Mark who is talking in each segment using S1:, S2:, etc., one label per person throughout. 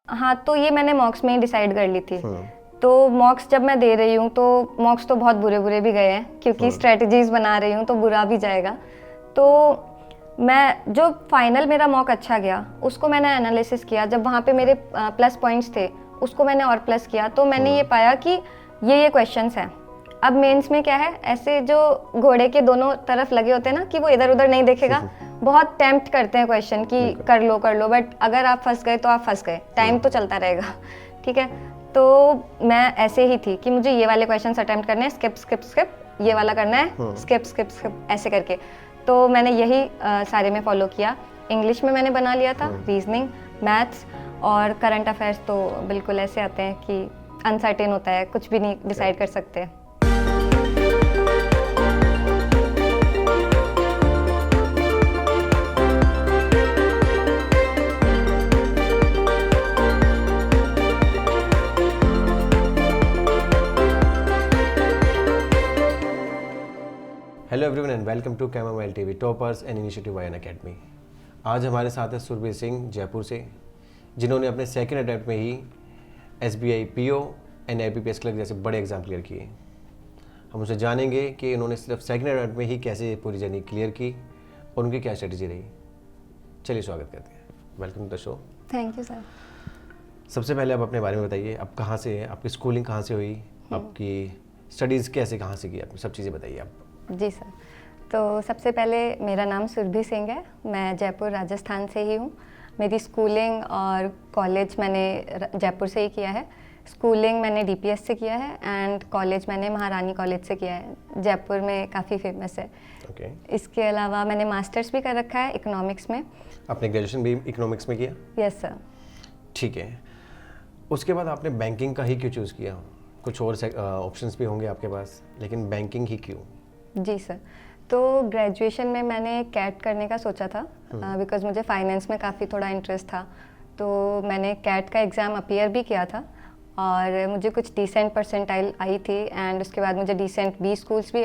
S1: हाँ, तो ये मैंने मॉक्स में ही डिसाइड कर ली थी। तो मॉक्स जब मैं दे रही हूँ तो मॉक्स तो बहुत बुरे बुरे भी गए हैं, क्योंकि स्ट्रेटजीज बना रही हूँ तो बुरा भी जाएगा। तो मैं जो फाइनल मेरा मॉक अच्छा गया उसको मैंने एनालिसिस किया, जब वहाँ पे मेरे प्लस पॉइंट्स थे उसको मैंने और प्लस किया, तो मैंने ये पाया कि ये क्वेश्चंस हैं। अब मेंस में क्या है, ऐसे जो घोड़े के दोनों तरफ लगे होते हैं ना कि वो इधर उधर नहीं देखेगा, बहुत टेम्प्ट करते हैं क्वेश्चन कि कर लो, बट अगर आप फंस गए तो आप फंस गए, टाइम तो चलता रहेगा। ठीक है, तो मैं ऐसे ही थी कि मुझे ये वाले क्वेश्चन अटेम्प्ट करने हैं, स्किप स्किप स्किप, ये वाला करना है, स्किप स्किप स्किप, ऐसे करके। तो मैंने यही सारे में फॉलो किया। इंग्लिश में मैंने बना लिया था, रीजनिंग, मैथ्स और करंट अफेयर्स तो बिल्कुल ऐसे आते हैं कि अनसर्टेन होता है, कुछ भी नहीं डिसाइड कर सकते।
S2: Hello everyone and welcome to chamomile TV toppers and initiative by academy. आज हमारे साथ है सुरभीर सिंह जयपुर से, जिन्होंने अपने सेकंड अटेम्प्ट में ही SBI PO and IBPS clerk जैसे बड़े एग्जाम क्लियर किए। हम उनसे जानेंगे कि उन्होंने सिर्फ सेकंड अटेम्प्ट में ही कैसे पूरी जर्नी क्लियर की और उनकी क्या स्ट्रेटजी रही। चलिए स्वागत करते हैं, welcome to the show.
S1: Thank you sir.
S2: सबसे पहले आप अपने बारे में बताइए, आप कहाँ से हैं, आपकी स्कूलिंग कहाँ से हुई, आपकी स्टडीज़ कैसे कहाँ से की, आप सब चीज़ें बताइए आप।
S1: जी सर, तो सबसे पहले मेरा नाम सुरभीर सिंह है, मैं जयपुर राजस्थान से ही हूँ। मेरी स्कूलिंग और कॉलेज मैंने जयपुर से ही किया है। स्कूलिंग मैंने डीपीएस से किया है एंड कॉलेज मैंने महारानी कॉलेज से किया है, जयपुर में काफ़ी फेमस है।
S2: Okay.
S1: इसके अलावा मैंने मास्टर्स भी कर रखा है इकोनॉमिक्स में।
S2: आपने ग्रेजुएशन भी इकोनॉमिक्स में किया?
S1: Yes sir.
S2: ठीक है, उसके बाद आपने बैंकिंग का ही क्यों चूज़ किया? कुछ और ऑप्शंस भी होंगे आपके पास, लेकिन बैंकिंग ही क्यों?
S1: जी सर, तो ग्रेजुएशन में मैंने कैट करने का सोचा था बिकॉज मुझे फाइनेंस में काफ़ी थोड़ा इंटरेस्ट था। तो मैंने कैट का एग्ज़ाम अपीयर भी किया था और मुझे कुछ डिसेंट परसेंटाइल आई थी एंड उसके बाद मुझे डिसेंट 20 स्कूल्स भी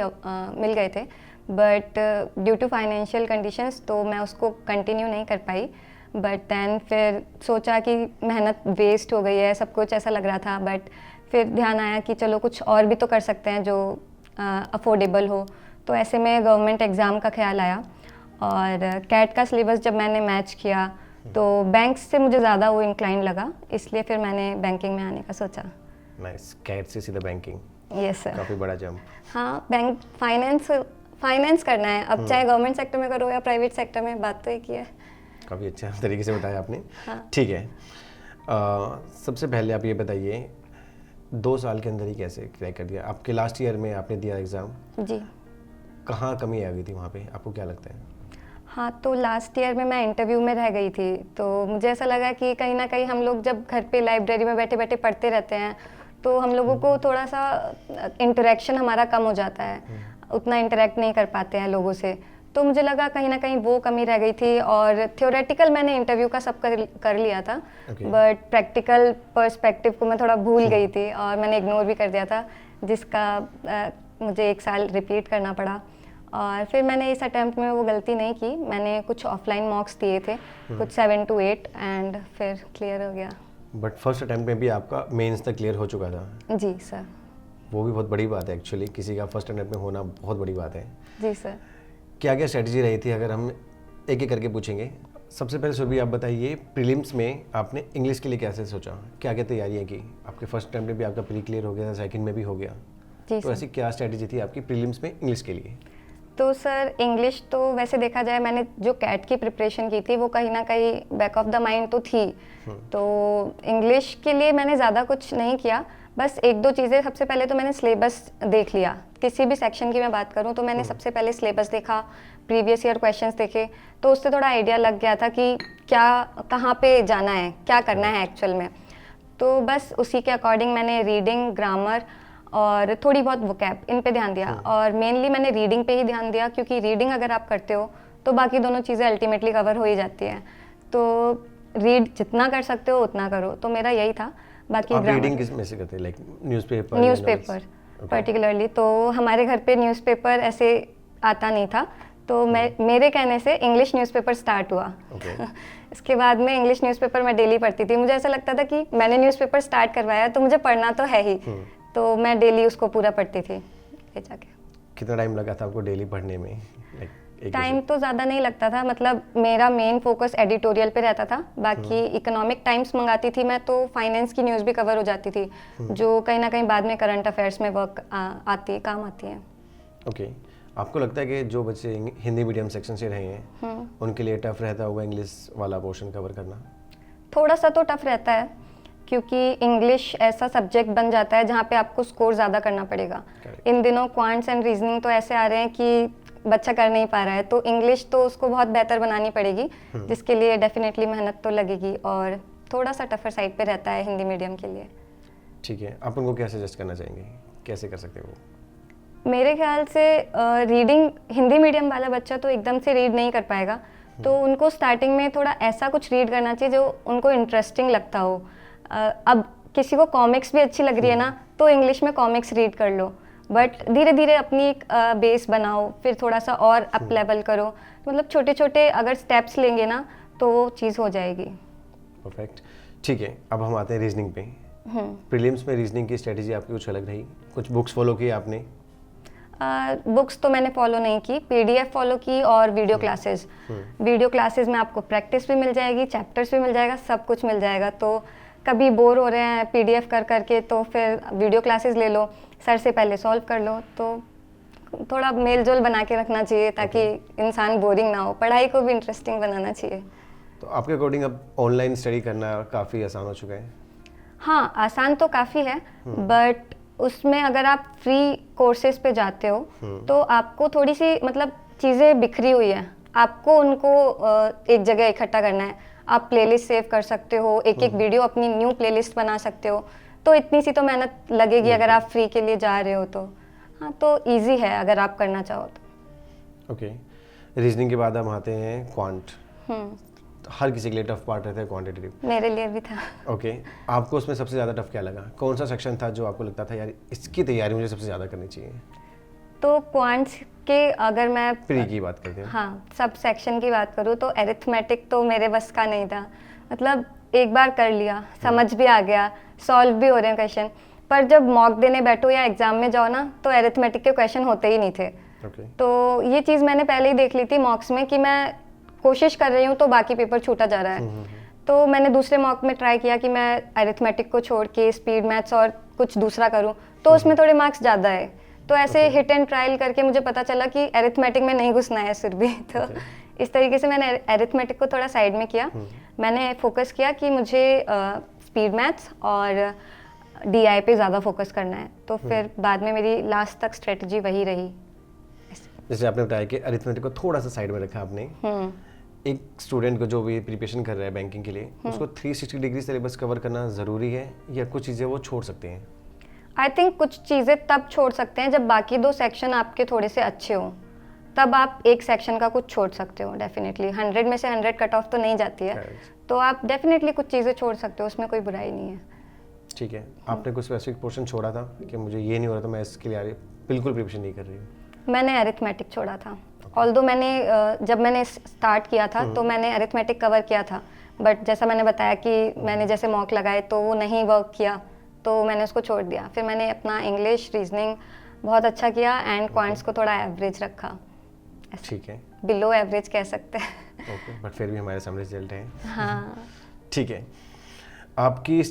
S1: मिल गए थे, but due to financial conditions तो मैं उसको कंटिन्यू नहीं कर पाई। बट दैन फिर सोचा कि मेहनत वेस्ट हो गई है, सब कुछ ऐसा लग रहा था। बट फिर ध्यान आया कि चलो कुछ और भी तो कर सकते हैं जो अफोर्डेबल हो। तो ऐसे में गवर्नमेंट एग्ज़ाम का ख्याल आया और कैट का सिलेबस जब मैंने मैच किया तो बैंक्स से मुझे ज़्यादा वो इंक्लाइन लगा, इसलिए फिर मैंने बैंकिंग में आने का सोचा।
S2: नाइस, कैट से सीधा बैंकिंग।
S1: Yes sir.
S2: काफ़ी बड़ा जंप।
S1: हाँ, बैंक फाइनेंस करना है, अब चाहे गवर्नमेंट सेक्टर में करो या प्राइवेट सेक्टर में, बात तो एक ही है।
S2: काफ़ी अच्छा तरीके से बताया आपने।
S1: हाँ।
S2: ठीक है, सबसे पहले आप ये बताइए 2 साल के अंदर ही कैसे क्रैक कर दिया? आपके लास्ट ईयर में आपने दिया एग्ज़ाम,
S1: जी
S2: कहाँ कमी आ गई थी वहाँ पे, आपको क्या लगता है?
S1: हाँ, तो लास्ट ईयर में मैं इंटरव्यू में रह गई थी, तो मुझे ऐसा लगा कि कहीं ना कहीं हम लोग जब घर पे लाइब्रेरी में बैठे बैठे पढ़ते रहते हैं तो हम लोगों को थोड़ा सा इंटरेक्शन हमारा कम हो जाता है, उतना इंटरेक्ट नहीं कर पाते हैं लोगों से। तो मुझे लगा कहीं ना कहीं वो कमी रह गई थी। और थ्योरेटिकल मैंने इंटरव्यू का सब कर लिया था, बट प्रैक्टिकल पर्सपेक्टिव को मैं थोड़ा भूल गई थी और मैंने इग्नोर भी कर दिया था, जिसका मुझे 1 साल रिपीट करना पड़ा। और फिर मैंने इस अटेम्प्ट में वो गलती नहीं की, मैंने कुछ ऑफलाइन मॉक्स दिए थे, कुछ 7 to 8 एंड फिर क्लियर हो गया।
S2: बट फर्स्ट अटेम्प्ट में भी आपका मेंस तक क्लियर हो चुका था?
S1: जी सर।
S2: वो भी बहुत बड़ी बात है एक्चुअली, किसी का फर्स्ट अटेम्प्ट में होना बहुत बड़ी बात है।
S1: जी सर।
S2: क्या क्या स्ट्रेटजी रही थी, अगर हम एक एक करके पूछेंगे। सबसे पहले सुरभि आप बताइए, प्रीलिम्स में आपने इंग्लिश के लिए कैसे सोचा, क्या क्या तैयारियाँ की? आपके फर्स्ट अटेम्प्ट में भी आपका प्री क्लियर हो गया, सेकंड में भी हो गया, तो ऐसी क्या स्ट्रेटजी थी आपकी प्रीलिम्स में इंग्लिश के लिए?
S1: तो सर इंग्लिश तो वैसे देखा जाए मैंने जो कैट की प्रिपरेशन की थी वो कहीं ना कहीं बैक ऑफ द माइंड तो थी, तो इंग्लिश के लिए मैंने ज़्यादा कुछ नहीं किया, बस 1-2 चीज़ें। सबसे पहले तो मैंने सिलेबस देख लिया, किसी भी सेक्शन की मैं बात करूं तो मैंने सबसे पहले सिलेबस देखा, प्रीवियस ईयर क्वेश्चंस देखे, तो उससे थोड़ा आइडिया लग गया था कि क्या कहाँ पे जाना है, क्या करना है एक्चुअल में। तो बस उसी के अकॉर्डिंग मैंने रीडिंग, ग्रामर और थोड़ी बहुत वोकैब, इन पे ध्यान दिया। और मेनली मैंने रीडिंग पे ही ध्यान दिया, क्योंकि रीडिंग अगर आप करते हो तो बाकी दोनों चीज़ें अल्टीमेटली कवर हो ही जाती हैं। तो रीड जितना कर सकते हो उतना करो, तो मेरा यही था। बाकी
S2: आप रीडिंग किस में से करते हैं, लाइक न्यूज़पेपर?
S1: न्यूज़पेपर पर्टिकुलरली, तो हमारे घर पे न्यूज़पेपर ऐसे आता नहीं था, तो मेरे कहने से इंग्लिश न्यूज़पेपर स्टार्ट हुआ। इसके बाद में इंग्लिश न्यूज़पेपर मैं डेली पढ़ती थी। मुझे ऐसा लगता था कि मैंने न्यूज़पेपर स्टार्ट करवाया तो मुझे पढ़ना तो है ही, तो मैं डेली उसको पूरा पढ़ती थी ले जाके।
S2: कितना टाइम लगा था आपको डेली पढ़ने में?
S1: टाइम तो ज़्यादा नहीं लगता था, मतलब मेरा मेन फोकस एडिटोरियल पे रहता था। बाकी इकोनॉमिक टाइम्स मंगाती थी मैं, तो फाइनेंस की न्यूज़ भी कवर हो जाती थी, जो कहीं ना कहीं बाद में करंट अफेयर्स में काम आती है।
S2: ओके, आपको लगता है कि जो बच्चे हिंदी मीडियम सेक्शन से रहे हैं उनके लिए टफ रहता होगा इंग्लिश वाला पोर्शन कवर करना?
S1: थोड़ा सा तो टफ रहता है, क्योंकि इंग्लिश ऐसा सब्जेक्ट बन जाता है जहाँ पे आपको स्कोर ज़्यादा करना पड़ेगा। इन दिनों क्वांट्स एंड रीजनिंग तो ऐसे आ रहे हैं कि बच्चा कर नहीं पा रहा है, तो इंग्लिश तो उसको बहुत बेहतर बनानी पड़ेगी, जिसके लिए डेफिनेटली मेहनत तो लगेगी और थोड़ा सा टफर साइड पे रहता है हिंदी मीडियम के लिए।
S2: ठीक है, आप उनको क्या सजेस्ट करना चाहेंगे, कैसे कर सकते हैं वो?
S1: मेरे ख्याल से रीडिंग हिंदी मीडियम वाला बच्चा तो एकदम से रीड नहीं कर पाएगा, तो उनको स्टार्टिंग में थोड़ा ऐसा कुछ रीड करना चाहिए जो उनको इंटरेस्टिंग लगता हो। अब किसी को कॉमिक्स भी अच्छी लग रही है ना, तो इंग्लिश में कॉमिक्स रीड कर लो, बट धीरे धीरे अपनी एक बेस बनाओ, फिर थोड़ा सा और अप लेवल करो। मतलब छोटे छोटे अगर स्टेप्स लेंगे ना तो वो चीज़ हो जाएगी।
S2: परफेक्ट। ठीक है, अब हम आते हैं रीजनिंग पे। प्रीलिम्स में रीजनिंग की स्ट्रेटजी आपकी कुछ अलग रही? कुछ बुक्स फॉलो की आपने?
S1: बुक्स तो मैंने फॉलो नहीं की, पीडीएफ फॉलो की और वीडियो क्लासेस। वीडियो क्लासेस में आपको प्रैक्टिस भी मिल जाएगी, चैप्टर्स भी मिल जाएगा, सब कुछ मिल जाएगा। तो कभी बोर हो रहे हैं पीडीएफ कर करके, तो फिर वीडियो क्लासेस ले लो, सर से पहले सॉल्व कर लो। तो थोड़ा मेल जोल बना के रखना चाहिए ताकि इंसान बोरिंग ना हो, पढ़ाई को भी इंटरेस्टिंग बनाना चाहिए।
S2: तो आपके अकॉर्डिंग अब ऑनलाइन स्टडी करना काफ़ी आसान हो चुका है?
S1: हाँ, आसान तो काफ़ी है, बट उसमें अगर आप फ्री कोर्सेज पे जाते हो तो आपको थोड़ी सी मतलब चीज़ें बिखरी हुई है, आपको उनको एक जगह इकट्ठा करना है। आप प्लेलिस्ट सेव कर सकते हो, एक एक वीडियो अपनी न्यू प्लेलिस्ट बना सकते हो, तो इतनी सी तो मेहनत लगेगी अगर आप फ्री के लिए जा रहे हो तो। हाँ, तो इजी है अगर आप करना चाहो तो।
S2: ओके, रीजनिंग के बाद हम आते हैं क्वांट। हर किसी के लिए टफ पार्ट रहता है क्वांटिटेटिव,
S1: मेरे लिए भी था।
S2: ओके, आपको उसमें सबसे ज़्यादा टफ क्या लगा? कौन सा सेक्शन था जो आपको लगता था यार इसकी तैयारी मुझे सबसे ज़्यादा करनी चाहिए?
S1: तो क्वांट्स के अगर मैं
S2: प्री की बात करते हैं,
S1: हाँ, सब सेक्शन की बात करूँ तो एरिथमेटिक तो मेरे बस का नहीं था। मतलब एक बार कर लिया, समझ भी आ गया, सॉल्व भी हो रहे हैं क्वेश्चन, पर जब मॉक देने बैठो या एग्जाम में जाओ ना तो एरिथमेटिक के क्वेश्चन होते ही नहीं थे। तो ये चीज़ मैंने पहले ही देख ली थी मॉक्स में कि मैं कोशिश कर रही हूँ तो बाकी पेपर छूटा जा रहा है। तो मैंने दूसरे मॉक में ट्राई किया कि मैं एरिथमेटिक को छोड़ के स्पीड मैथ्स और कुछ दूसरा करूँ, तो उसमें थोड़े मार्क्स ज़्यादा है। तो ऐसे हिट एंड ट्रायल करके मुझे पता चला कि एरिथमेटिक में नहीं घुसना है सिर भी। तो इस तरीके से मैंने एरिथमेटिक को थोड़ा साइड में किया। मैंने फोकस किया कि मुझे स्पीड मैथ्स और डीआई पे ज़्यादा फोकस करना है, तो फिर बाद में मेरी लास्ट तक स्ट्रेटजी वही रही।
S2: जैसे आपने बताया कि अरिथमेटिक को थोड़ा सा साइड में रखा आपने। एक स्टूडेंट को जो भी प्रिपरेशन कर रहा है बैंकिंग के लिए, उसको 360 डिग्री सिलेबस कवर करना ज़रूरी है या कुछ चीज़ें वो छोड़ सकते हैं?
S1: आई थिंक कुछ चीज़ें तब छोड़ सकते हैं जब बाकी दो सेक्शन आपके थोड़े से अच्छे हो, तब आप एक सेक्शन का कुछ छोड़ सकते हो। डेफिनेटली 100 में से 100 कट ऑफ तो नहीं जाती है, तो आप डेफिनेटली कुछ चीज़ें छोड़ सकते हो, उसमें कोई बुराई नहीं है।
S2: ठीक है, आपने कुछ स्पेसिफिक पोर्शन छोड़ा था कि मुझे ये नहीं हो रहा था, मैं इसके लिए बिल्कुल प्रिपरेशन नहीं कर रही हूँ?
S1: मैंने अरिथमेटिक छोड़ा था। ऑल्दो मैंने जब मैंने स्टार्ट किया था तो मैंने अरिथमेटिक कवर किया था, बट जैसा मैंने बताया कि मैंने जैसे मॉक लगाए तो वो नहीं वर्क किया, तो मैंने उसको छोड़ दिया। फिर मैंने अपना इंग्लिश रीजनिंग बहुत अच्छा किया एंड क्वांट्स को थोड़ा एवरेज रखा।
S2: ठीक है,
S1: बिलो एवरेज कह सकते हैं।
S2: ओके, बट फिर भी हमारे सामने रिजल्ट है।
S1: हाँ,
S2: ठीक है, आपकी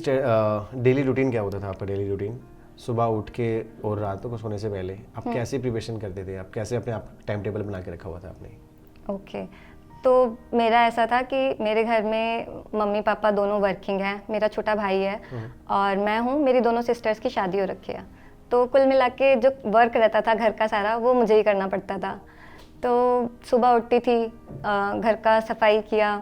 S2: डेली रूटीन क्या होता था? आपका डेली रूटीन सुबह उठ के और रात को सोने से पहले आप कैसे प्रिपरेशन करते थे? आप कैसे अपने आप टाइम टेबल बना के रखा हुआ था आपने?
S1: ओके, तो मेरा ऐसा था कि मेरे घर में मम्मी पापा दोनों वर्किंग हैं, मेरा छोटा भाई है और मैं हूँ, मेरी दोनों सिस्टर्स की शादी हो रखी है। तो कुल मिला के जो वर्क रहता था घर का सारा, वो मुझे ही करना पड़ता था। तो सुबह उठती थी, घर का सफाई किया,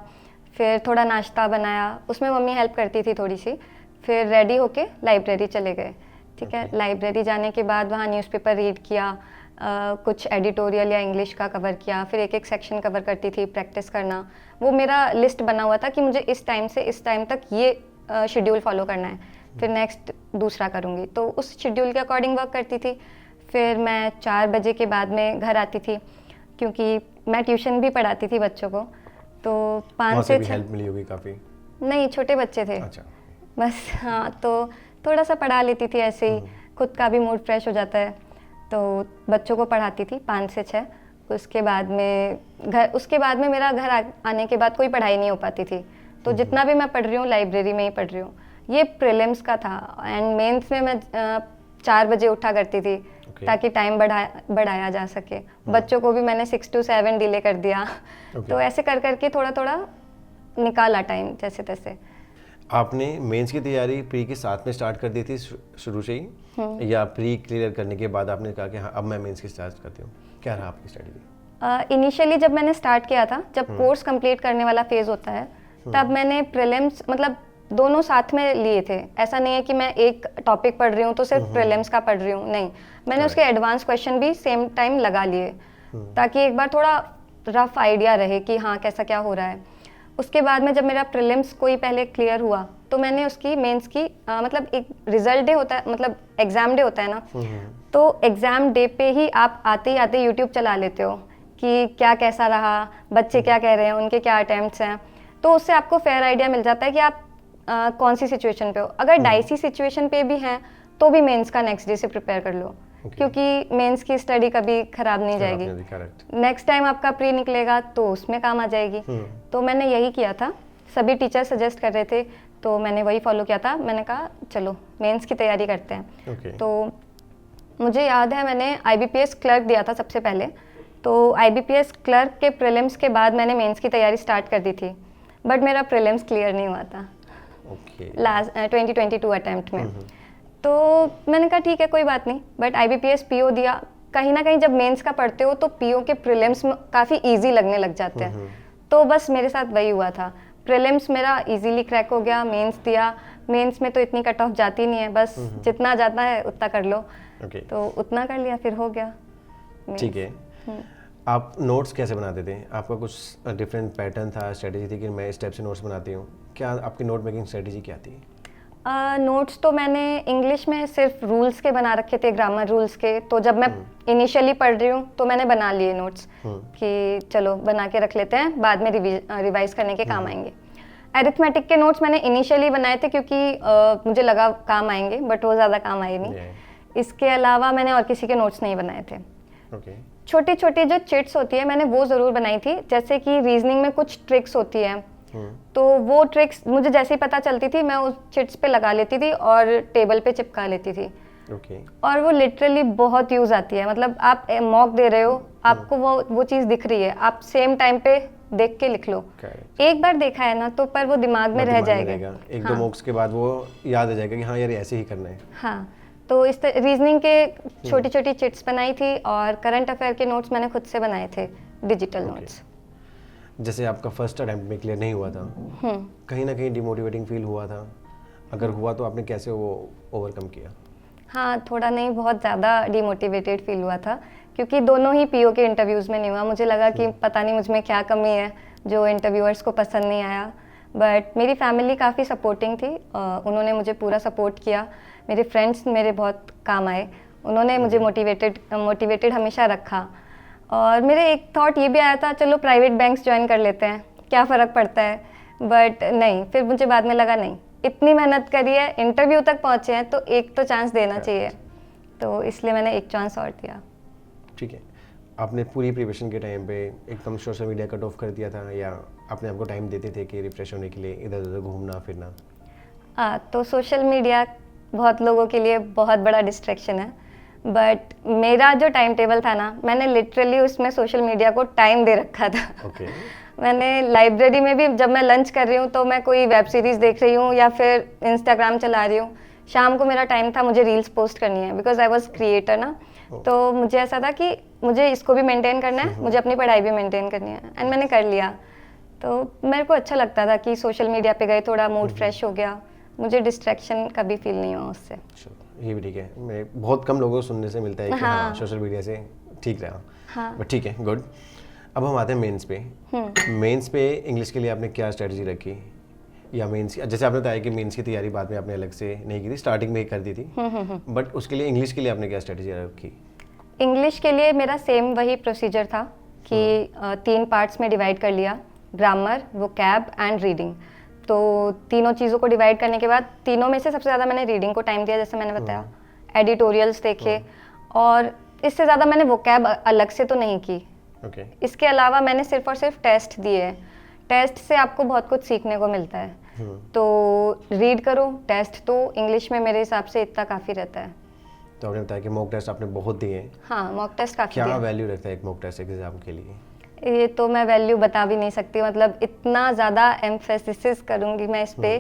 S1: फिर थोड़ा नाश्ता बनाया, उसमें मम्मी हेल्प करती थी थोड़ी सी, फिर रेडी होके लाइब्रेरी चले गए। ठीक है, लाइब्रेरी जाने के बाद वहाँ न्यूज़पेपर रीड किया, कुछ एडिटोरियल या इंग्लिश का कवर किया, फिर एक एक सेक्शन कवर करती थी, प्रैक्टिस करना। वो मेरा लिस्ट बना हुआ था कि मुझे इस टाइम से इस टाइम तक ये शेड्यूल फॉलो करना है, फिर नेक्स्ट दूसरा करूँगी, तो उस शेड्यूल के अकॉर्डिंग वर्क करती थी। फिर मैं 4 बजे के बाद में घर आती थी, क्योंकि मैं ट्यूशन भी पढ़ाती थी बच्चों को, तो
S2: वहाँ
S1: 5
S2: से
S1: से
S2: भी
S1: 6
S2: हेल्प मिली होगी काफ़ी।
S1: नहीं, छोटे बच्चे थे
S2: अच्छा।
S1: बस। हाँ, तो थोड़ा सा पढ़ा लेती थी ऐसे ही, खुद का भी मूड फ्रेश हो जाता है, तो बच्चों को पढ़ाती थी 5 से 6। उसके बाद में मेरा घर आने के बाद कोई पढ़ाई नहीं हो पाती थी, तो जितना भी मैं पढ़ रही हूँ लाइब्रेरी में ही पढ़ रही हूँ। ये प्रीलिम्स का था, एंड मेंस में मैं 4 बजे उठा करती थी ताकि टाइम बढ़ाया जा सके। बच्चों को भी मैंने 6 to 7 डिले कर दिया। तो ऐसे कर करके थोड़ा थोड़ा निकाला टाइम जैसे तैसे।
S2: आपने मेंस की तैयारी प्री के साथ में स्टार्ट कर दी थी शुरू से ही, या प्री क्लियर करने के बाद आपने कहा कि हाँ अब मैं मेंस की स्टार्ट करती हूँ? क्या रहा आपकी स्ट्रेटजी?
S1: इनिशियली जब मैंने स्टार्ट किया था, जब कोर्स कंप्लीट करने वाला फेज होता है, तब मैंने प्रीलिम्स मतलब दोनों साथ में लिए थे। ऐसा नहीं है कि मैं एक टॉपिक पढ़ रही हूँ तो सिर्फ प्रीलिम्स का पढ़ रही हूँ, नहीं, मैंने उसके एडवांस क्वेश्चन भी सेम टाइम लगा लिए, ताकि एक बार थोड़ा रफ आइडिया रहे कि हाँ कैसा क्या हो रहा है। उसके बाद में जब मेरा प्रीलिम्स कोई पहले क्लियर हुआ, तो मैंने उसकी मेंस की मतलब एक रिजल्ट डे होता है, मतलब एग्जाम डे होता है ना, तो एग्जाम डे पे ही आप आते ही यूट्यूब चला लेते हो कि क्या कैसा रहा, बच्चे क्या कह रहे हैं, उनके क्या अटेम्प्ट्स हैं, तो उससे आपको फेयर आइडिया मिल जाता है कि आप कौन सी सिचुएशन पे हो। अगर डाइसी सिचुएशन पे भी हैं तो भी मेंस का नेक्स्ट डे से प्रिपेयर कर लो, क्योंकि मेंस की स्टडी कभी खराब नहीं जाएगी। नेक्स्ट टाइम आपका प्री निकलेगा तो उसमें काम आ जाएगी। तो मैंने यही किया था, सभी टीचर सजेस्ट कर रहे थे तो मैंने वही फॉलो किया था। मैंने कहा चलो मेंस की तैयारी करते हैं। तो मुझे याद है मैंने IBPS क्लर्क दिया था सबसे पहले, तो IBPS क्लर्क के प्रीलिम्स के बाद मैंने मेंस की तैयारी स्टार्ट कर दी थी, बट मेरा प्रीलिम्स क्लियर नहीं हुआ था लास्ट 2022 अटेम्प्ट में। तो मैंने कहा ठीक है कोई बात नहीं, बट IBPS PO दिया। कहीं ना कहीं जब मेंस का पढ़ते हो तो PO के प्रीलिम्स काफ़ी इजी लगने लग जाते हैं, तो बस मेरे साथ वही हुआ था। प्रीलिम्स मेरा इजीली क्रैक हो गया, मेंस दिया। मेंस में तो इतनी कट ऑफ जाती नहीं है, बस जितना जाता है उतना कर लो। तो उतना कर लिया, फिर हो गया।
S2: ठीक है। आप नोट्स कैसे बनाते थे? आपका कुछ डिफरेंट पैटर्न था, स्ट्रेटेजी थी कि मैं इस टाइप से नोट्स बनाती हूँ? क्या आपकी नोट मेकिंग स्ट्रेटेजी क्या थी?
S1: नोट्स तो मैंने इंग्लिश में सिर्फ रूल्स के बना रखे थे, ग्रामर रूल्स के। तो जब मैं इनिशियली पढ़ रही हूँ तो मैंने बना लिए नोट्स कि चलो बना के रख लेते हैं, बाद में रिवाइज करने के काम आएंगे। एरिथमेटिक के नोट्स मैंने इनिशियली बनाए थे क्योंकि मुझे लगा काम आएंगे, बट वो ज़्यादा काम आए नहीं। इसके अलावा मैंने और किसी के नोट्स नहीं बनाए थे। छोटी छोटी जो चिट्स होती है मैंने वो ज़रूर बनाई थी, जैसे कि रीजनिंग में कुछ ट्रिक्स होती है, तो वो ट्रिक्स मुझे जैसे ही पता चलती थी मैं उस चिट्स पे लगा लेती थी और टेबल पे चिपका लेती थी। और वो लिटरली बहुत यूज आती है। मतलब आप मॉक दे रहे हो, आपको वो चीज़ दिख रही है, आप सेम टाइम पे देख के लिख लो। एक बार देखा है ना तो पर वो दिमाग में रह जाएगा।
S2: एक दो मॉक्स के बाद वो याद आ जाएगा कि हाँ यार ऐसे ही करना है।
S1: हाँ, तो इस रीजनिंग के छोटी छोटी चिट्स बनाई थी, और करंट अफेयर के नोट्स मैंने खुद से बनाए थे, डिजिटल नोट्स।
S2: जैसे आपका फर्स्ट अटेम्प्ट में क्लियर नहीं हुआ था, कहीं ना कहीं डिमोटिवेटिंग फील हुआ था? अगर हुआ तो आपने कैसे वो ओवरकम किया?
S1: हाँ, थोड़ा नहीं बहुत ज़्यादा डिमोटिवेटेड फील हुआ था, क्योंकि दोनों ही PO के इंटरव्यूज़ में नहीं हुआ। मुझे लगा कि पता नहीं मुझ में क्या कमी है जो इंटरव्यूअर्स को पसंद नहीं आया। बट मेरी फैमिली काफ़ी सपोर्टिंग थी, उन्होंने मुझे पूरा सपोर्ट किया। मेरे फ्रेंड्स मेरे बहुत काम आए, उन्होंने मुझे मोटिवेटेड हमेशा रखा। और मेरे एक थॉट ये भी आया था चलो प्राइवेट बैंक्स ज्वाइन कर लेते हैं, क्या फ़र्क पड़ता है, बट नहीं, फिर मुझे बाद में लगा नहीं, इतनी मेहनत करी है, इंटरव्यू तक पहुँचे हैं तो एक तो चांस देना चाहिए, तो इसलिए मैंने एक चांस और दिया।
S2: ठीक है। आपने पूरी प्रिपरेशन के टाइम पे एकदम सोशल मीडिया कट ऑफ कर दिया था, या अपने आपको टाइम देते थे कि रिफ्रेश होने के लिए इधर उधर घूमना फिरना?
S1: तो सोशल मीडिया बहुत लोगों के लिए बहुत बड़ा डिस्ट्रैक्शन है, बट मेरा जो टाइम टेबल था ना, मैंने लिटरली उसमें सोशल मीडिया को टाइम दे रखा था। मैंने लाइब्रेरी में भी जब मैं लंच कर रही हूँ तो मैं कोई वेब सीरीज़ देख रही हूँ या फिर इंस्टाग्राम चला रही हूँ। शाम को मेरा टाइम था, मुझे रील्स पोस्ट करनी है, बिकॉज आई वॉज क्रिएटर ना, तो मुझे ऐसा था कि मुझे इसको भी मेंटेन करना है, मुझे अपनी पढ़ाई भी मेंटेन करनी है, एंड मैंने कर लिया। तो मेरे को अच्छा लगता था कि सोशल मीडिया पे गए, थोड़ा मूड फ्रेश हो गया, मुझे डिस्ट्रैक्शन कभी फील नहीं हुआ उससे।
S2: ये भी ठीक है, मैं बहुत कम लोगों को सुनने से मिलता है कि हाँ सोशल मीडिया से ठीक रहा, बट ठीक है, गुड। अब हम आते हैं मेंस पे। मेंस पे इंग्लिश के लिए आपने क्या स्ट्रेटजी रखी, या मेंस जैसे आपने बताया कि मेंस की तैयारी बाद में आपने अलग से नहीं की थी, स्टार्टिंग में ही कर दी थी, बट उसके लिए इंग्लिश के लिए आपने क्या स्ट्रेटजी रखी?
S1: इंग्लिश के लिए मेरा सेम वही प्रोसीजर था कि 3 पार्ट्स में डिवाइड कर लिया, ग्रामर, वोकैब एंड रीडिंग। तो तीनों चीज़ों को डिवाइड करने के बाद तीनों में से सबसे ज़्यादा मैंने रीडिंग को टाइम दिया, जैसे मैंने बताया, एडिटोरियल्स देखे, और इससे ज़्यादा मैंने वोकैब अलग से तो नहीं की। इसके अलावा मैंने सिर्फ और सिर्फ टेस्ट दिए हैं। टेस्ट से आपको बहुत कुछ सीखने को मिलता है, तो रीड करो, टेस्ट तो इंग्लिश में मेरे हिसाब से इतना काफ़ी रहता है।
S2: तो आपने बताया कि मॉक टेस्ट आपने बहुत दिए हैं।
S1: हाँ, मॉक टेस्ट काफ़ी।
S2: क्या वैल्यू रखता है एक मॉक टेस्ट एग्जाम के लिए?
S1: ये तो मैं वैल्यू बता भी नहीं सकती, मतलब इतना ज़्यादा एम्फेसिस करूँगी मैं इस पे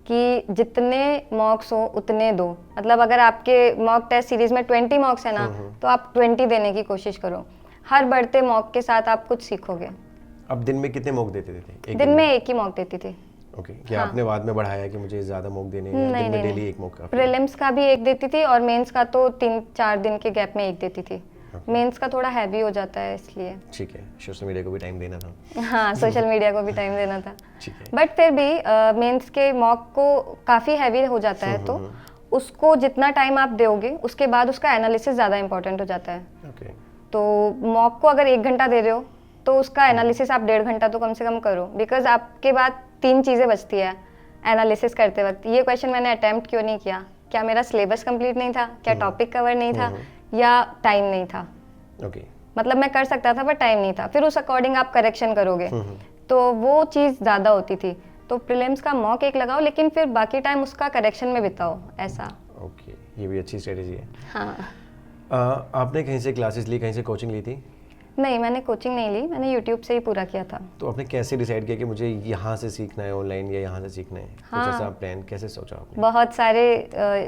S1: कि जितने मॉक्स हो उतने दो। मतलब अगर आपके मॉक टेस्ट सीरीज में 20 मॉक्स है ना, तो आप 20 देने की कोशिश करो। हर बढ़ते मॉक के साथ आप कुछ सीखोगे।
S2: अब दिन में कितने मॉक देते थे?
S1: दिन में एक ही मॉक देती थी।
S2: ओके, क्या आपने बाद में बढ़ाया कि मुझे ज़्यादा मॉक देने हैं?
S1: नहीं,
S2: दिन में डेली एक मॉक?
S1: प्रीलिम्स का भी एक देती थी और मेंस का तो 3-4 दिन के गैप में एक देती थी। मेंस का थोड़ा हैवी हो जाता है इसलिए।
S2: ठीक है, सोशल मीडिया को भी टाइम देना था।
S1: हाँ, सोशल मीडिया को भी टाइम देना था।
S2: ठीक है।
S1: बट फिर भी मेंस के मॉक को काफ़ी हैवी हो जाता है, तो उसको जितना टाइम आप दोगे उसके बाद उसका एनालिसिस ज़्यादा इंपॉर्टेंट हो जाता है।
S2: ओके।
S1: तो मॉक को अगर 1 घंटा दे रहे हो तो उसका एनालिसिस आप 1.5 घंटा तो कम से कम करो, बिकॉज आपके बाद 3 चीज़ें बचती है एनालिसिस करते वक्त। ये क्वेश्चन मैंने अटेम्प्ट क्यों नहीं किया? क्या मेरा सिलेबस कंप्लीट नहीं था? क्या टॉपिक कवर नहीं था? या टाइम नहीं था?
S2: ओके।
S1: मतलब मैं कर सकता था पर टाइम नहीं था, फिर उस अकॉर्डिंग आप करेक्शन करोगे, तो वो चीज़ ज़्यादा होती थी। तो प्रीलिम्स का मॉक एक लगाओ, लेकिन फिर बाकी टाइम उसका करेक्शन में बिताओ, ऐसा।
S2: ओके, ये भी अच्छी स्ट्रेटेजी है।
S1: हाँ।
S2: आपने कहीं से क्लासेस ली, कहीं से कोचिंग ली थी?
S1: नहीं, मैंने कोचिंग नहीं ली, मैंने यूट्यूब से ही पूरा किया था।
S2: तो आपने कैसे डिसाइड किया कि मुझे यहाँ से सीखना है ऑनलाइन या यहाँ से सीखना है?
S1: हाँ,
S2: कुछ ऐसा प्लान कैसे सोचा आपने?
S1: बहुत सारे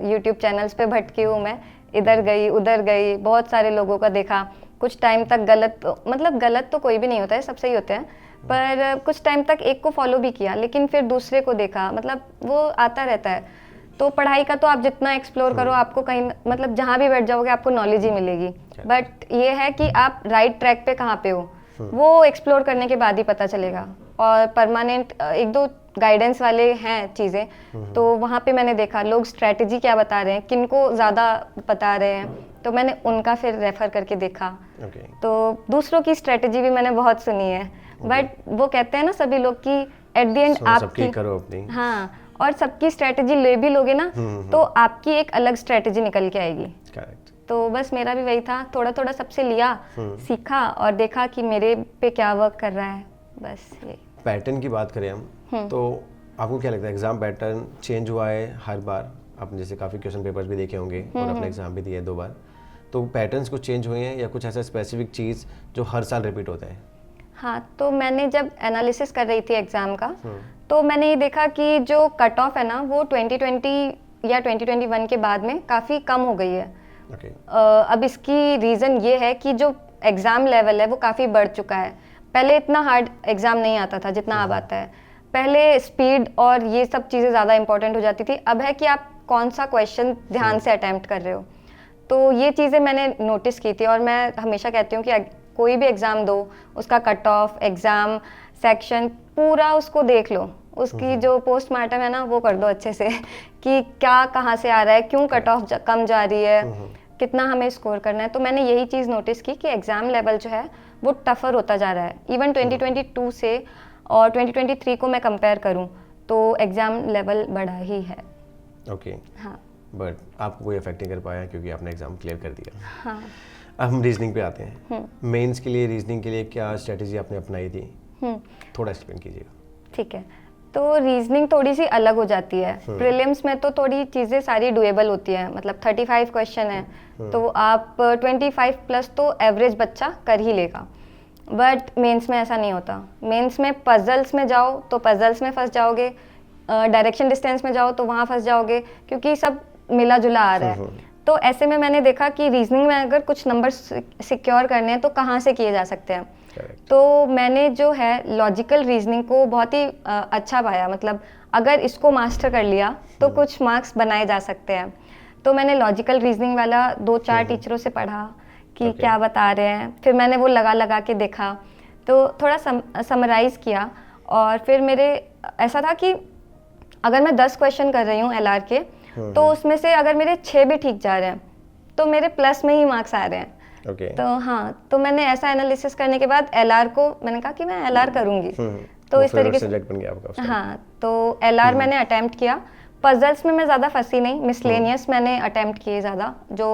S1: यूट्यूब चैनल्स पे भटकी हूँ मैं, इधर गई उधर गई, बहुत सारे लोगों का देखा। कुछ टाइम तक गलत तो कोई भी नहीं होता है, सब सही होते हैं, पर कुछ टाइम तक एक को फॉलो भी किया, लेकिन फिर दूसरे को देखा, मतलब वो आता रहता है। तो पढ़ाई का तो आप जितना एक्सप्लोर करो, आपको कहीं मतलब जहाँ भी बैठ जाओगे आपको नॉलेज ही मिलेगी। बट ये है कि आप राइट ट्रैक पे कहाँ पे हो, वो एक्सप्लोर करने के बाद ही पता चलेगा। और परमानेंट 1-2 गाइडेंस वाले हैं चीज़ें, तो वहाँ पे मैंने देखा लोग स्ट्रैटेजी क्या बता रहे हैं, किनको ज़्यादा बता रहे हैं, तो मैंने उनका फिर रेफर करके देखा। तो दूसरों की स्ट्रैटेजी भी मैंने बहुत सुनी है, बट वो कहते हैं ना सभी लोग कि एट द एंड आपकी
S2: करो अपनी।
S1: हाँ, और सबकी स्ट्रैटेजी ले भी लोगे ना, तो आपकी एक अलग स्ट्रैटेजी निकल के आएगी।
S2: करेक्ट।
S1: तो बस मेरा भी वही था, थोड़ा थोड़ा सबसे लिया, सीखा और देखा कि मेरे पे क्या वर्क कर रहा है, बस ये।
S2: पैटर्न की बात करें हम, तो आपको क्या लगता है एग्जाम पैटर्न चेंज हुआ है हर बार? आपने जैसे काफ़ी क्वेश्चन पेपर्स भी देखे होंगे और अपना एग्जाम भी दिया है 2 बार, तो पैटर्न्स कुछ चेंज हुए हैं या कुछ ऐसा स्पेसिफिक चीज़ जो हर साल रिपीट होता है?
S1: हाँ, तो मैंने जब एनालिसिस कर रही थी एग्ज़ाम का, तो मैंने ये देखा कि जो कट ऑफ है ना, वो 2020 या 2021 के बाद में काफ़ी कम हो गई है। अब इसकी रीज़न ये है कि जो एग्ज़ाम लेवल है वो काफ़ी बढ़ चुका है। पहले इतना हार्ड एग्ज़ाम नहीं आता था जितना अब आता है। पहले स्पीड और ये सब चीज़ें ज़्यादा इंपॉर्टेंट हो जाती थी, अब है कि आप कौन सा क्वेश्चन ध्यान से अटैम्प्ट कर रहे हो। तो ये चीज़ें मैंने नोटिस की थी, और मैं हमेशा कहती हूँ कि कोई भी एग्ज़ाम दो, उसका कट ऑफ, एग्ज़ाम सेक्शन पूरा उसको देख लो, उसकी जो पोस्टमार्टम है ना वो कर दो अच्छे से कि क्या कहाँ से आ रहा है, क्यों कट ऑफ कम जा रही है, कितना हमें स्कोर करना है। तो मैंने यही चीज़ नोटिस की कि एग्ज़ाम लेवल जो है वो टफ़र होता जा रहा है। इवन 2022 से और 2023 को मैं कंपेयर करूँ तो एग्ज़ाम लेवल बढ़ा ही है।
S2: ओके।
S1: हाँ,
S2: बट आपको कोई अफेक्ट नहीं कर पाया क्योंकि आपने एग्ज़ाम क्लियर कर दिया।
S1: हाँ।
S2: अब हम रीजनिंग पे आते हैं। मेंस के लिए, रीजनिंग के लिए क्या स्ट्रेटेजी आपने अपनाई थी? थोड़ा एक्सप्लेन कीजिएगा।
S1: ठीक है, तो रीजनिंग थोड़ी सी अलग हो जाती है। प्रीलिम्स में तो थोड़ी चीज़ें सारी डुएबल होती हैं, मतलब 35 क्वेश्चन है, तो आप 25 प्लस तो एवरेज बच्चा कर ही लेगा। बट मेंस में ऐसा नहीं होता। मेंस में पजल्स में जाओ तो पजल्स में फंस जाओगे, डायरेक्शन डिस्टेंस में जाओ तो वहाँ फंस जाओगे, क्योंकि सब मिला जुला आ रहा है। तो ऐसे में मैंने देखा कि रीजनिंग में अगर कुछ नंबर सिक्योर करने हैं तो कहाँ से किए जा सकते हैं। तो मैंने जो है लॉजिकल रीजनिंग को बहुत ही अच्छा पाया, मतलब अगर इसको मास्टर कर लिया तो कुछ मार्क्स बनाए जा सकते हैं। तो मैंने लॉजिकल रीजनिंग वाला 2-4 टीचरों से पढ़ा कि क्या बता रहे हैं, फिर मैंने वो लगा के देखा, तो थोड़ा समराइज़ किया। और फिर मेरे ऐसा था कि अगर मैं 10 क्वेश्चन कर रही हूँ LR के, तो उसमें से अगर मेरे 6 भी ठीक जा रहे हैं तो मेरे प्लस में ही मार्क्स आ रहे हैं।
S2: ओके।
S1: तो हाँ, तो मैंने ऐसा एनालिसिस करने के बाद एलआर को मैंने कहा कि मैं एलआर करूँगी। तो इस तरीके से
S2: सब्जेक्ट बन गया आपका उसका।
S1: हाँ, तो एलआर मैंने अटेम्प्ट किया। पजल्स में मैं ज़्यादा फंसी नहीं, मिसलेनियस मैंने अटेम्प्ट किए ज़्यादा, जो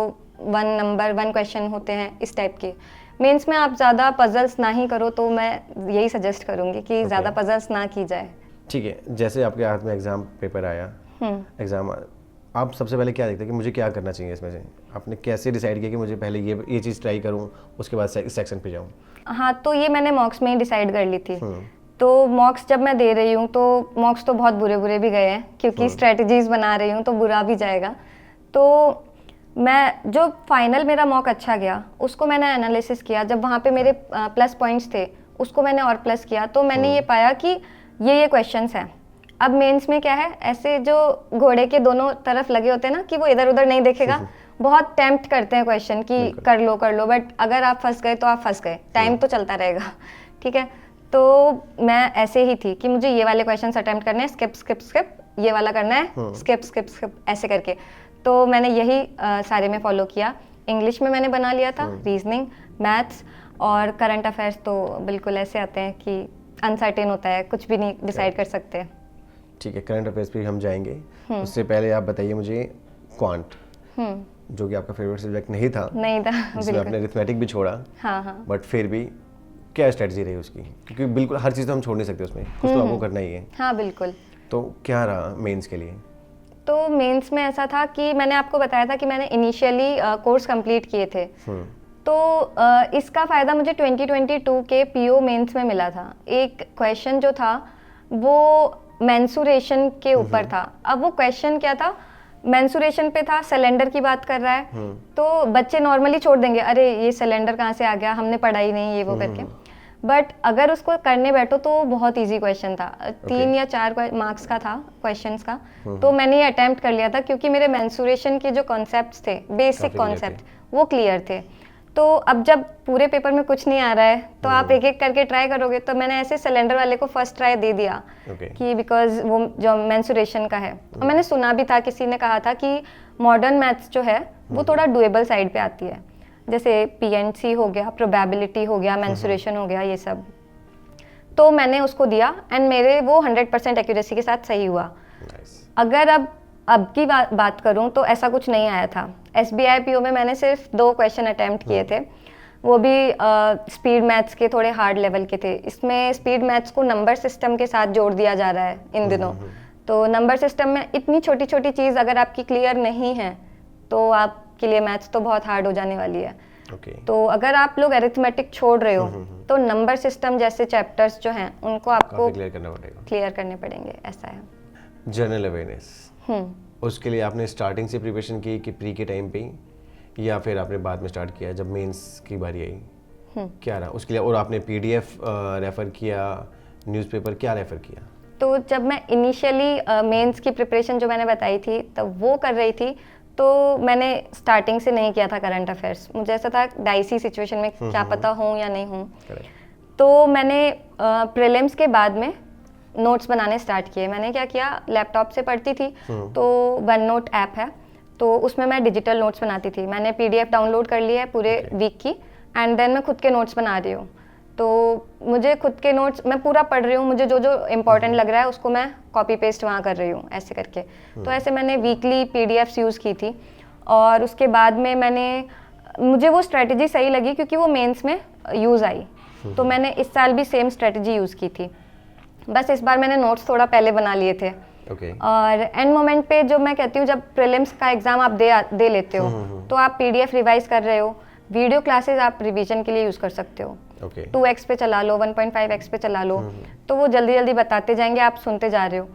S1: 1 नंबर 1 क्वेश्चन होते हैं इस टाइप के। मेंस में आप ज़्यादा पजल्स ना ही करो, तो मैं यही सजेस्ट करूँगी कि ज़्यादा पजल्स ना की जाए।
S2: ठीक है, जैसे आपके हाथ में एग्ज़ाम पेपर आया, एग्ज़ाम, आप सबसे पहले क्या देखते हैं कि मुझे क्या करना चाहिए इसमें से? आपने कैसे डिसाइड किया कि मुझे पहले ये चीज़ ट्राई करूँ, उसके बाद सेक्शन पे जाऊँ?
S1: हाँ, तो ये मैंने मॉक्स में ही डिसाइड कर ली थी। तो मॉक्स जब मैं दे रही हूँ तो मॉक्स तो बहुत बुरे बुरे भी गए हैं, क्योंकि स्ट्रेटजीज बना रही हूँ तो बुरा भी जाएगा। तो मैं जो फाइनल मेरा मॉक अच्छा गया उसको मैंने एनालिसिस किया, जब वहाँ पे मेरे प्लस पॉइंट्स थे उसको मैंने और प्लस किया, तो मैंने ये पाया कि ये क्वेश्चंस हैं। अब मेंस में क्या है, ऐसे जो घोड़े के दोनों तरफ लगे होते हैं ना कि वो इधर उधर नहीं देखेगा, बहुत टेम्प्ट करते हैं क्वेश्चन कि कर लो, बट अगर आप फंस गए तो आप फंस गए, टाइम तो चलता रहेगा। ठीक है, तो मैं ऐसे ही थी कि मुझे ये वाले क्वेश्चंस अटेम्प्ट करने हैं, स्किप, ये वाला करना है, स्किप ऐसे करके। तो मैंने यही सारे में फॉलो किया। इंग्लिश में मैंने बना लिया था, रीजनिंग, मैथ्स और करंट अफेयर्स तो बिल्कुल ऐसे आते हैं कि अनसर्टेन होता है, कुछ भी नहीं डिसाइड कर सकते।
S2: ठीक है, करंट अफेयर्स पे हम जाएंगे। उससे पहले आप बताइए मुझे क्वांट, जो कि आपका फेवरेट सब्जेक्ट नहीं था, जिसमें आपने अरिथमेटिक भी छोड़ा,
S1: हाँ,
S2: बट फिर भी क्या स्ट्रेटजी रही उसकी? क्योंकि बिल्कुल हर चीज़ तो हम छोड़ नहीं सकते, उसमें कुछ तो आपको करना ही है।
S1: हाँ बिल्कुल।
S2: तो क्या रहा मेंस के लिए?
S1: तो मेंस में ऐसा था कि मैंने आपको बताया था कि मैंने इनिशियली कोर्स कंप्लीट किए थे। तो इसका फ़ायदा मुझे 2022 के पीओ मेंस में मिला था। एक क्वेश्चन जो था वो मेंसुरेशन के ऊपर था। अब वो क्वेश्चन क्या था, मेंसुरेशन पे था, सिलेंडर की बात कर रहा है। तो बच्चे नॉर्मली छोड़ देंगे, अरे ये सिलेंडर कहाँ से आ गया, हमने पढ़ा ही नहीं, ये वो करके। बट अगर उसको करने बैठो तो बहुत इजी क्वेश्चन था, 3 या 4 मार्क्स का था क्वेश्चंस का। तो मैंने ये अटेम्प्ट कर लिया था क्योंकि मेरे मेंसुरेशन के जो कॉन्सेप्ट्स थे, बेसिक कॉन्सेप्ट, वो क्लियर थे। तो अब जब पूरे पेपर में कुछ नहीं आ रहा है तो आप एक एक करके ट्राई करोगे। तो मैंने ऐसे सिलेंडर वाले को फर्स्ट ट्राई दे दिया कि बिकॉज वो जो मेंसुरेशन का है। और मैंने सुना भी था, किसी ने कहा था कि मॉडर्न मैथ्स जो है वो थोड़ा डुएबल साइड पे आती है, जैसे पीएनसी हो गया, प्रोबेबिलिटी हो गया, मेंसुरेशन हो गया, ये सब। तो मैंने उसको दिया एंड मेरे वो 100% एक्यूरेसी के साथ सही हुआ। अगर अब की बात करूं तो ऐसा कुछ नहीं आया था। एसबीआई पीओ में मैंने सिर्फ 2 क्वेश्चन अटेम्प्ट किए थे, वो भी स्पीड मैथ्स के थोड़े हार्ड लेवल के थे। इसमें स्पीड मैथ्स को नंबर सिस्टम के साथ जोड़ दिया जा रहा है इन दिनों। तो नंबर सिस्टम में इतनी छोटी छोटी चीज़ अगर आपकी क्लियर नहीं है तो आपके लिए मैथ्स तो बहुत हार्ड हो जाने वाली है। तो अगर आप लोग अरिथमेटिक छोड़ रहे हो तो नंबर सिस्टम जैसे चैप्टर्स जो हैं उनको आपको क्लियर करने पड़ेंगे, ऐसा है।
S2: जनरल अवेयरनेस, उसके लिए आपने स्टार्टिंग से प्रिपरेशन की कि प्री के टाइम पे, या फिर आपने बाद में स्टार्ट किया जब मेंस की बारी आई? क्या रहा उसके लिए? और आपने पीडीएफ रेफर किया, न्यूज़पेपर, क्या रेफर किया?
S1: तो जब मैं इनिशियली मेंस की प्रिपरेशन जो मैंने बताई थी तब वो कर रही थी, तो मैंने स्टार्टिंग से नहीं किया था करंट अफेयर्स। मुझे ऐसा था डाइसी सिचुएशन में क्या पता हूँ या नहीं हूँ। तो मैंने प्रीलिम्स के बाद में नोट्स बनाने स्टार्ट किए। मैंने क्या किया, लैपटॉप से पढ़ती थी तो वन नोट ऐप है, तो उसमें मैं डिजिटल नोट्स बनाती थी। मैंने पीडीएफ डाउनलोड कर लिया है पूरे वीक की, एंड देन मैं खुद के नोट्स बना रही हूँ। तो मुझे खुद के नोट्स मैं पूरा पढ़ रही हूँ, मुझे जो जो इम्पोर्टेंट लग रहा है उसको मैं कॉपी पेस्ट वहाँ कर रही हूँ, ऐसे करके। तो ऐसे मैंने वीकली पीडीएफ्स यूज़ की थी। और उसके बाद में मुझे वो स्ट्रेटजी सही लगी क्योंकि वो मेंस में यूज़ आई। तो मैंने इस साल भी सेम स्ट्रेटजी यूज़ की थी, बस इस बार मैंने नोट्स थोड़ा पहले बना लिए थे। और एंड मोमेंट पे जो मैं कहती हूँ, जब प्रीलिम्स का एग्जाम आप दे लेते हो तो आप पीडीएफ रिवाइज कर रहे हो, वीडियो क्लासेस आप रिवीजन के लिए यूज़ कर सकते हो। 2x पे चला लो, 1.5x पे चला लो, तो वो जल्दी जल्दी बताते जाएंगे, आप सुनते जा रहे हो।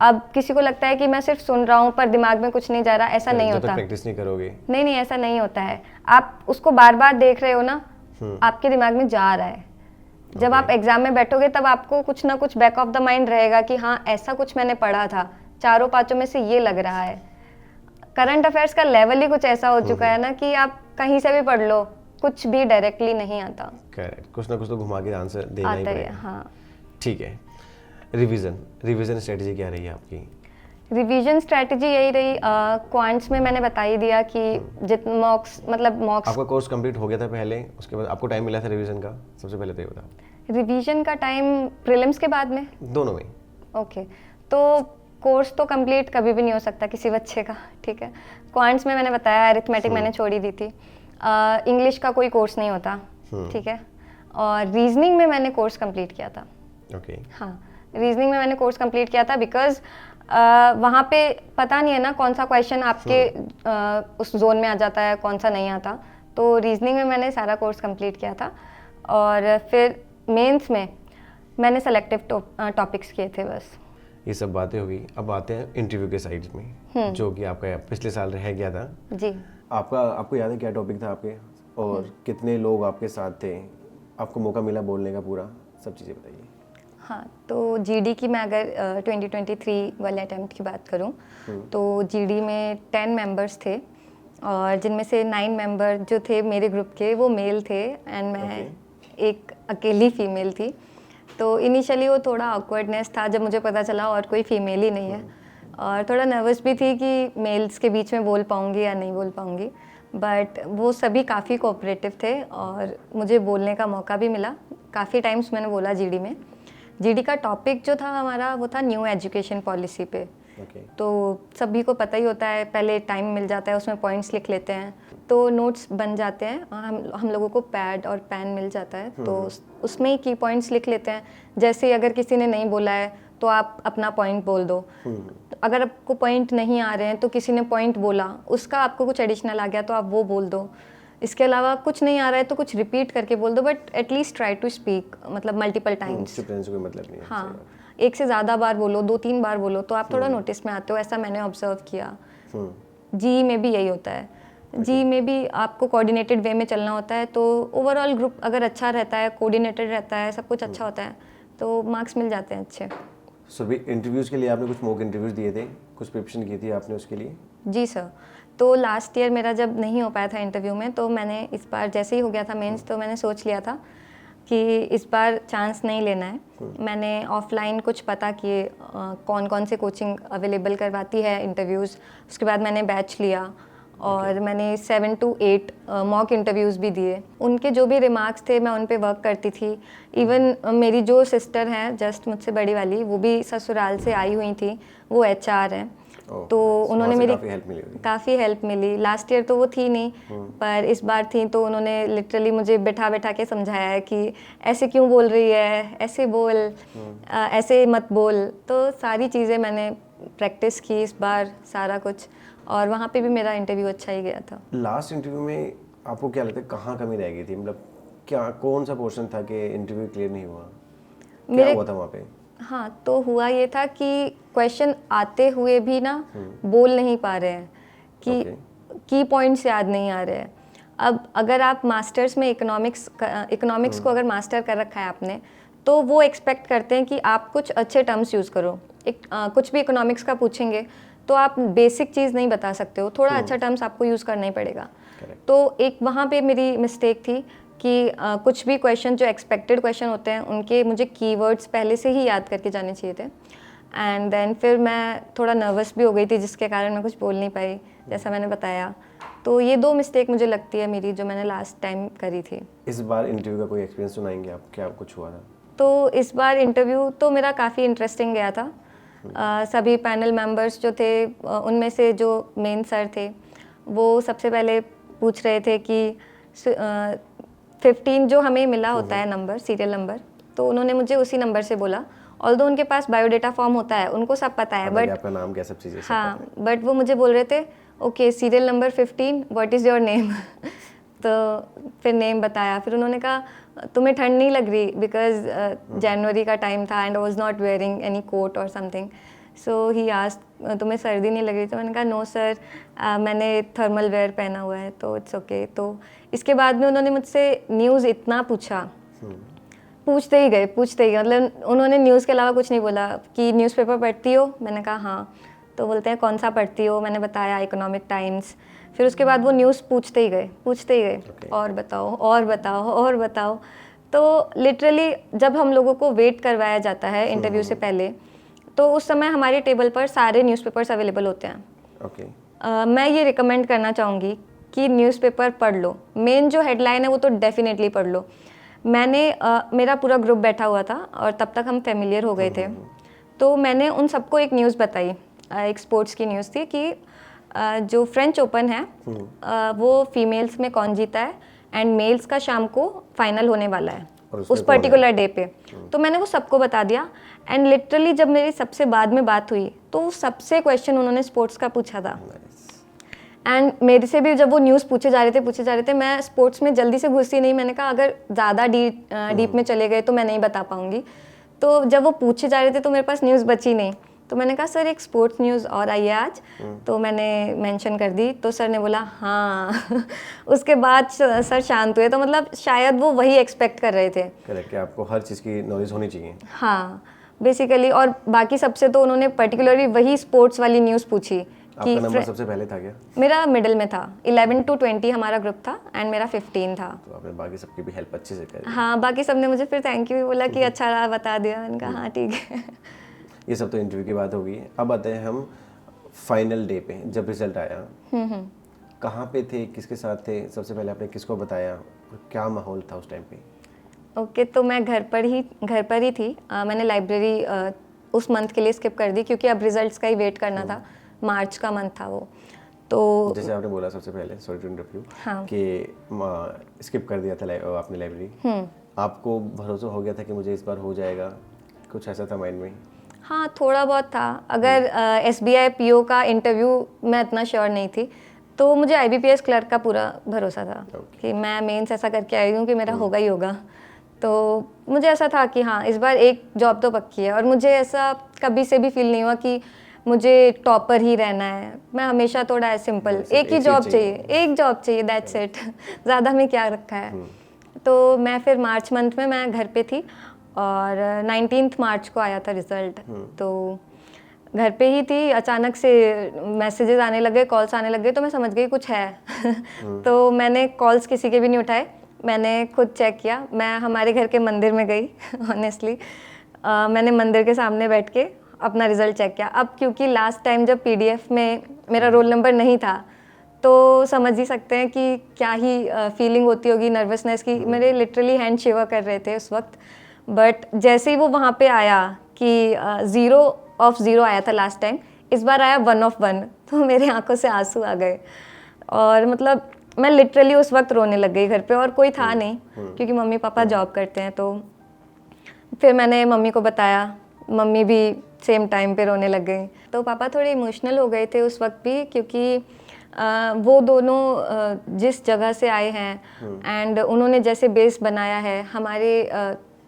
S1: अब किसी को लगता है कि मैं सिर्फ सुन रहा हूँ पर दिमाग में कुछ नहीं जा रहा, ऐसा नहीं होता।
S2: प्रैक्टिस नहीं करोगे,
S1: नहीं, ऐसा नहीं होता है। आप उसको बार बार देख रहे हो ना, आपके दिमाग में जा रहा है। जब आप एग्जाम में बैठोगे तब आपको कुछ ना कुछ बैक ऑफ द माइंड रहेगा कि हाँ ऐसा कुछ मैंने पढ़ा था, 4-5 में से ये लग रहा है। करंट अफेयर्स का लेवल ही कुछ ऐसा हो चुका है ना कि आप कहीं से भी पढ़ लो, कुछ भी डायरेक्टली नहीं आता।
S2: करेक्ट, कुछ ना कुछ तो घुमा के आंसर देना ही पड़ेगा।
S1: हाँ,
S2: ठीक है। रिवीजन स्ट्रेटजी क्या रही है आपकी?
S1: रिवीजन स्ट्रैटेजी यही रही, क्वांट्स में मैंने बता ही दिया कि जितना मॉक्स मतलब मॉक्स
S2: आपका कोर्स कंप्लीट हो गया था पहले, उसके बाद आपको टाइम मिला था रिवीजन का? सबसे पहले तो ये बताओ।
S1: रिवीजन का टाइम प्रीलिम्स के बाद में?
S2: दोनों में।
S1: ओके, तो कोर्स तो कंप्लीट कभी भी नहीं हो सकता किसी बच्चे का, ठीक है। क्वांट्स में मैंने बताया, अरिथमेटिक मैंने छोड़ ही दी थी। इंग्लिश का कोई कोर्स नहीं होता, ठीक है। और रीजनिंग में मैंने कोर्स कंप्लीट किया था।
S2: ओके।
S1: हाँ, रीजनिंग में मैंने कोर्स कंप्लीट किया था बिकॉज वहाँ पे पता नहीं है ना कौन सा क्वेश्चन आपके उस जोन में आ जाता है, कौन सा नहीं आता। तो रीजनिंग में मैंने सारा कोर्स कंप्लीट किया था और फिर मेंस में मैंने सेलेक्टिव टॉपिक्स किए थे बस।
S2: ये सब बातें होगी, अब आते हैं इंटरव्यू के साइड में, जो कि आपका पिछले साल रह गया था।
S1: जी।
S2: आपको याद है क्या टॉपिक था आपके, और कितने लोग आपके साथ थे, आपको मौका मिला बोलने का पूरा, सब चीज़ें बताइए।
S1: हाँ, तो जीडी की मैं अगर 2023 वाले अटेम्प्ट की बात करूँ तो जीडी में 10 मेंबर्स थे और जिनमें से 9 मेंबर जो थे मेरे ग्रुप के वो मेल थे एंड मैं एक अकेली फीमेल थी। तो इनिशियली वो थोड़ा ऑकवर्डनेस था जब मुझे पता चला और कोई फीमेल ही नहीं है, और थोड़ा नर्वस भी थी कि मेल्स के बीच में बोल पाऊँगी या नहीं बोल पाऊँगी, बट वो सभी काफ़ी कोऑपरेटिव थे और मुझे बोलने का मौका भी मिला। काफ़ी टाइम्स मैंने बोला जीडी में। जीडी का टॉपिक जो था हमारा वो था न्यू एजुकेशन पॉलिसी पे। तो सभी को पता ही होता है, पहले टाइम मिल जाता है, उसमें पॉइंट्स लिख लेते हैं तो नोट्स बन जाते हैं। हम लोगों को पैड और पेन मिल जाता है तो उसमें ही की पॉइंट्स लिख लेते हैं। जैसे अगर किसी ने नहीं बोला है तो आप अपना पॉइंट बोल दो। अगर आपको पॉइंट नहीं आ रहे हैं तो किसी ने पॉइंट बोला, उसका आपको कुछ एडिशनल आ गया तो आप वो बोल दो। इसके अलावा कुछ नहीं आ रहा है तो कुछ रिपीट करके बोल दो, but at least try to speak, मतलब मल्टीपल टाइम्स।
S2: कोई मतलब नहीं है।
S1: हाँ, एक से ज़्यादा बार बोलो, 2-3 बार बोलो तो आप थोड़ा नोटिस में आते हो, ऐसा मैंने ऑब्जर्व किया। जी में भी यही होता है। जी में भी आपको कोऑर्डिनेटेड वे में चलना होता है, तो ओवरऑल ग्रुप अगर अच्छा रहता है, कोऑर्डिनेटेड रहता है, सब कुछ अच्छा होता है तो मार्क्स मिल जाते हैं अच्छे।
S2: सभी इंटरव्यूज़ के लिए आपने कुछ मॉक इंटरव्यूज़ दिए थे, कुछ प्रिपरेशन की थी आपने उसके लिए?
S1: जी सर। तो लास्ट ईयर मेरा जब नहीं हो पाया था इंटरव्यू में, तो मैंने इस बार जैसे ही हो गया था मेंस तो मैंने सोच लिया था कि इस बार चांस नहीं लेना है। मैंने ऑफलाइन कुछ पता किए कौन कौन से कोचिंग अवेलेबल करवाती है इंटरव्यूज़। उसके बाद मैंने बैच लिया और मैंने 7 to 8 मॉक इंटरव्यूज़ भी दिए। उनके जो भी रिमार्क्स थे मैं उन पे वर्क करती थी। इवन मेरी जो सिस्टर हैं जस्ट मुझसे बड़ी वाली, वो भी ससुराल से आई हुई थी, वो HR हैं। तो उन्होंने मेरी काफ़ी हेल्प मिली। लास्ट ईयर तो वो थी नहीं, पर इस बार थी, तो उन्होंने लिटरली मुझे बैठा बैठा के समझाया है कि ऐसे क्यों बोल रही है, ऐसे बोल, ऐसे मत बोल। तो सारी चीज़ें मैंने प्रैक्टिस की इस बार सारा कुछ, और वहाँ पे भी मेरा इंटरव्यू अच्छा ही गया था।
S2: लास्ट इंटरव्यू में आपको क्या लगता है कहाँ कमी रह गई थी, मतलब क्या कौन सा पोर्शन था कि इंटरव्यू क्लियर नहीं हुआ, क्या हुआ था वहाँ पे?
S1: हाँ, तो हुआ ये था कि क्वेश्चन आते हुए भी ना बोल नहीं पा रहे हैं, कि की पॉइंट्स याद नहीं आ रहे हैं। अब अगर आप मास्टर्स में इकोनॉमिक्स को अगर मास्टर कर रखा है आपने, तो वो एक्सपेक्ट करते हैं कि आप कुछ अच्छे टर्म्स यूज़ करो। कुछ भी इकोनॉमिक्स का पूछेंगे तो आप बेसिक चीज़ नहीं बता सकते हो, थोड़ा अच्छा टर्म्स आपको यूज़ करना ही पड़ेगा। तो एक वहाँ पे मेरी मिस्टेक थी कि कुछ भी क्वेश्चन जो एक्सपेक्टेड क्वेश्चन होते हैं उनके मुझे कीवर्ड्स पहले से ही याद करके जाने चाहिए थे। एंड देन फिर मैं थोड़ा नर्वस भी हो गई थी जिसके कारण मैं कुछ बोल नहीं पाई, जैसा मैंने बताया। तो ये 2 मिस्टेक मुझे लगती है मेरी जो मैंने लास्ट टाइम करी थी।
S2: इस बार इंटरव्यू का कोई एक्सपीरियंस सुनाएंगे आप, क्या कुछ हुआ था?
S1: तो इस बार इंटरव्यू तो मेरा काफ़ी इंटरेस्टिंग गया था। सभी पैनल मेंबर्स जो थे उनमें से जो मेन सर थे वो सबसे पहले पूछ रहे थे कि 15 जो हमें मिला होता है नंबर, सीरियल नंबर, तो उन्होंने मुझे उसी नंबर से बोला। ऑल्दो उनके पास बायोडेटा फॉर्म होता है, उनको सब पता है, बट
S2: आपका नाम क्या सब चीज़ें
S1: हाँ, बट वो मुझे बोल रहे थे okay serial number 15, what is your name. तो फिर नेम बताया, फिर उन्होंने कहा तुम्हें ठंड नहीं लग रही, बिकॉज जनवरी का टाइम था and I was not wearing any coat और समथिंग। सो ही आस्क्ड तुम्हें सर्दी नहीं लग रही? तो मैंने कहा नो सर, मैंने थर्मल वेयर पहना हुआ है, तो इट्स ओके। तो इसके बाद में उन्होंने मुझसे न्यूज़ इतना पूछा, पूछते ही गए, मतलब उन्होंने न्यूज़ के अलावा कुछ नहीं बोला कि न्यूज़पेपर पढ़ती हो? मैंने कहा हाँ। तो बोलते हैं कौन सा पढ़ती हो? मैंने बताया इकोनॉमिक टाइम्स। फिर उसके बाद वो न्यूज़ पूछते ही गए, और बताओ। तो लिटरली जब हम लोगों को वेट करवाया जाता है इंटरव्यू से पहले, तो उस समय हमारे टेबल पर सारे न्यूज़पेपर्स अवेलेबल होते हैं।
S2: ओके।
S1: मैं ये रिकमेंड करना चाहूँगी कि न्यूज़पेपर पढ़ लो, मेन जो हेडलाइन है वो तो डेफिनेटली पढ़ लो। मेरा पूरा ग्रुप बैठा हुआ था और तब तक हम फेमिलियर हो गए थे, तो मैंने उन सबको एक न्यूज़ बताई, एक स्पोर्ट्स की न्यूज़ थी कि जो फ्रेंच ओपन है वो फीमेल्स में कौन जीता है एंड मेल्स का शाम को फाइनल होने वाला है उस पर्टिकुलर डे पे। तो मैंने वो सबको बता दिया एंड लिटरली जब मेरी सबसे बाद में बात हुई तो सबसे क्वेश्चन उन्होंने स्पोर्ट्स का पूछा था। एंड मेरे से भी जब वो न्यूज़ पूछे जा रहे थे, मैं स्पोर्ट्स में जल्दी से घुसी नहीं। मैंने कहा अगर ज़्यादा डीप में चले गए तो मैं नहीं बता पाऊँगी। तो जब वो पूछे जा रहे थे तो मेरे पास न्यूज़ बची नहीं, तो मैंने कहा सर एक स्पोर्ट्स न्यूज़ और आई है आज, तो मैंने मेंशन कर दी। तो सर ने बोला हाँ उसके बाद सर शांत हुए। तो मतलब शायद वो वही एक्सपेक्ट कर रहे थे।
S2: करेक्ट, कि आपको हर चीज़ की नॉलेज होनी चाहिए।
S1: हाँ बेसिकली, और बाकी सबसे तो उन्होंने पर्टिकुलरली वही स्पोर्ट्स वाली न्यूज़ पूछी।
S2: आपका नंबर सबसे पहले था क्या?
S1: मेरा मिडिल में था, 11 to 20 हमारा ग्रुप था एंड मेरा 15 था।
S2: तो आपने बाकी सबकी भी हेल्प अच्छे से करी।
S1: हाँ, बाकी सब ने मुझे फिर थैंक यू बोला कि अच्छा रहा, बता दिया। मैंने कहा हाँ ठीक है।
S2: ये सब तो इंटरव्यू की बात होगी। अब आते हैं हम फाइनल डे पे, जब रिजल्ट आया कहाँ पे थे, किसके साथ थे, सबसे पहले आपने किसको बताया और क्या माहौल था उस टाइम पे?
S1: ओके, तो मैं घर पर ही थी। मैंने लाइब्रेरी उस मंथ के लिए स्किप कर दी क्योंकि अब रिजल्ट्स का ही वेट करना था। मार्च का मंथ था वो। तो
S2: जैसे आपने बोला सबसे पहले, सॉरी टू इंटरव्यू,
S1: हाँ,
S2: कि स्किप कर दिया था आपने लाइब्रेरी, आपको भरोसा हो गया था कि मुझे इस बार हो जाएगा, कुछ ऐसा था माइंड में?
S1: हाँ थोड़ा बहुत था। अगर SBI PO का इंटरव्यू मैं इतना श्योर नहीं थी, तो मुझे IBPS क्लर्क का पूरा भरोसा था कि मैं मेंस ऐसा करके आई हूँ कि मेरा होगा ही होगा। तो मुझे ऐसा था कि हाँ इस बार एक जॉब तो पक्की है। और मुझे ऐसा कभी से भी फील नहीं हुआ कि मुझे टॉपर ही रहना है। मैं हमेशा थोड़ा सिंपल, एक ही जॉब चाहिए, एक जॉब चाहिए, दैट्स इट। ज़्यादा में क्या रखा है। तो मैं फिर मार्च मंथ में मैं घर पे थी और 19 मार्च को आया था रिज़ल्ट। तो घर पे ही थी, अचानक से मैसेजेस आने लगे, कॉल्स आने लगे, तो मैं समझ गई कुछ है। तो मैंने कॉल्स किसी के भी नहीं उठाए, मैंने खुद चेक किया। मैं हमारे घर के मंदिर में गई ऑनेस्टली। मैंने मंदिर के सामने बैठ के अपना रिज़ल्ट चेक किया। अब क्योंकि लास्ट टाइम जब PDF में मेरा रोल नंबर नहीं था, तो समझ ही सकते हैं कि क्या ही फीलिंग होती होगी, नर्वसनेस की। मेरे लिटरली हैंड शिवर कर रहे थे उस वक्त। बट जैसे ही वो वहाँ पे आया कि 0 of 0 आया था लास्ट टाइम, इस बार आया 1 of 1, तो मेरे आंखों से आंसू आ गए। और मतलब मैं लिटरली उस वक्त रोने लग गई घर पे, और कोई था नहीं क्योंकि मम्मी पापा जॉब करते हैं। तो फिर मैंने मम्मी को बताया, मम्मी भी सेम टाइम पे रोने लग गई। तो पापा थोड़े इमोशनल हो गए थे उस वक्त भी, क्योंकि वो दोनों जिस जगह से आए हैं एंड उन्होंने जैसे बेस बनाया है, हमारे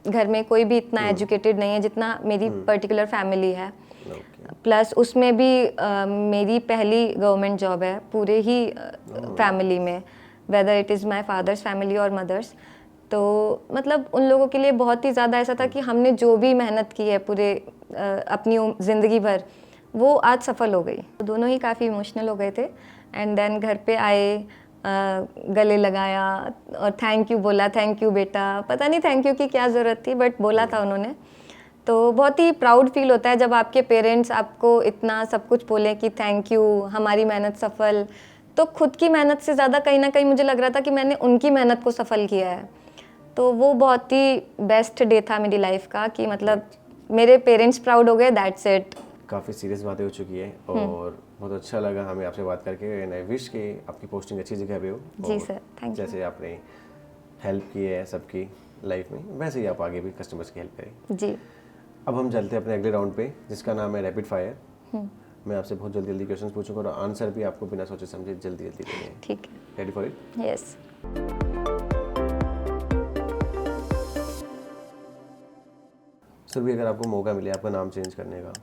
S1: घर में कोई भी इतना एजुकेटेड नहीं है जितना मेरी पर्टिकुलर फैमिली है। प्लस उसमें भी मेरी पहली गवर्नमेंट जॉब है पूरे ही फैमिली में, whether it is my father's family और मदर्स। तो मतलब उन लोगों के लिए बहुत ही ज़्यादा ऐसा था कि हमने जो भी मेहनत की है पूरे अपनी ज़िंदगी भर, वो आज सफल हो गई। तो दोनों ही काफ़ी इमोशनल हो गए थे। एंड देन घर पे आए, गले लगाया और थैंक यू बोला, थैंक यू बेटा। पता नहीं थैंक यू की क्या ज़रूरत थी, बट बोला था उन्होंने। तो बहुत ही प्राउड फील होता है जब आपके पेरेंट्स आपको इतना सब कुछ बोले कि थैंक यू, हमारी मेहनत सफल। तो खुद की मेहनत से ज़्यादा कहीं ना कहीं मुझे लग रहा था कि मैंने उनकी मेहनत को सफल किया है। तो वो बहुत ही बेस्ट डे था मेरी लाइफ का कि मतलब मेरे पेरेंट्स प्राउड हो गए, दैट्स इट।
S2: काफ़ी सीरियस बातें हो चुकी है और बहुत अच्छा लगा हमें आपसे बात करके। एंड आई विश कि आपकी पोस्टिंग अच्छी जगह पे हो।
S1: जी सर, थैंक यू।
S2: जैसे आपने हेल्प की है सबकी लाइफ में, वैसे ही आप आगे भी कस्टमर्स की हेल्प करें।
S1: जी।
S2: अब हम चलते हैं अपने अगले राउंड पे, जिसका नाम है रैपिड फायर। मैं आपसे बहुत जल्दी जल्दी क्वेश्चंस पूछूंगा और आंसर भी आपको बिना सोचे समझे जल्दी जल्दी देने हैं।
S1: ठीक है।
S2: Ready for it?
S1: Yes.
S2: Sir भी अगर आपको मौका मिले आपका नाम चेंज करने का,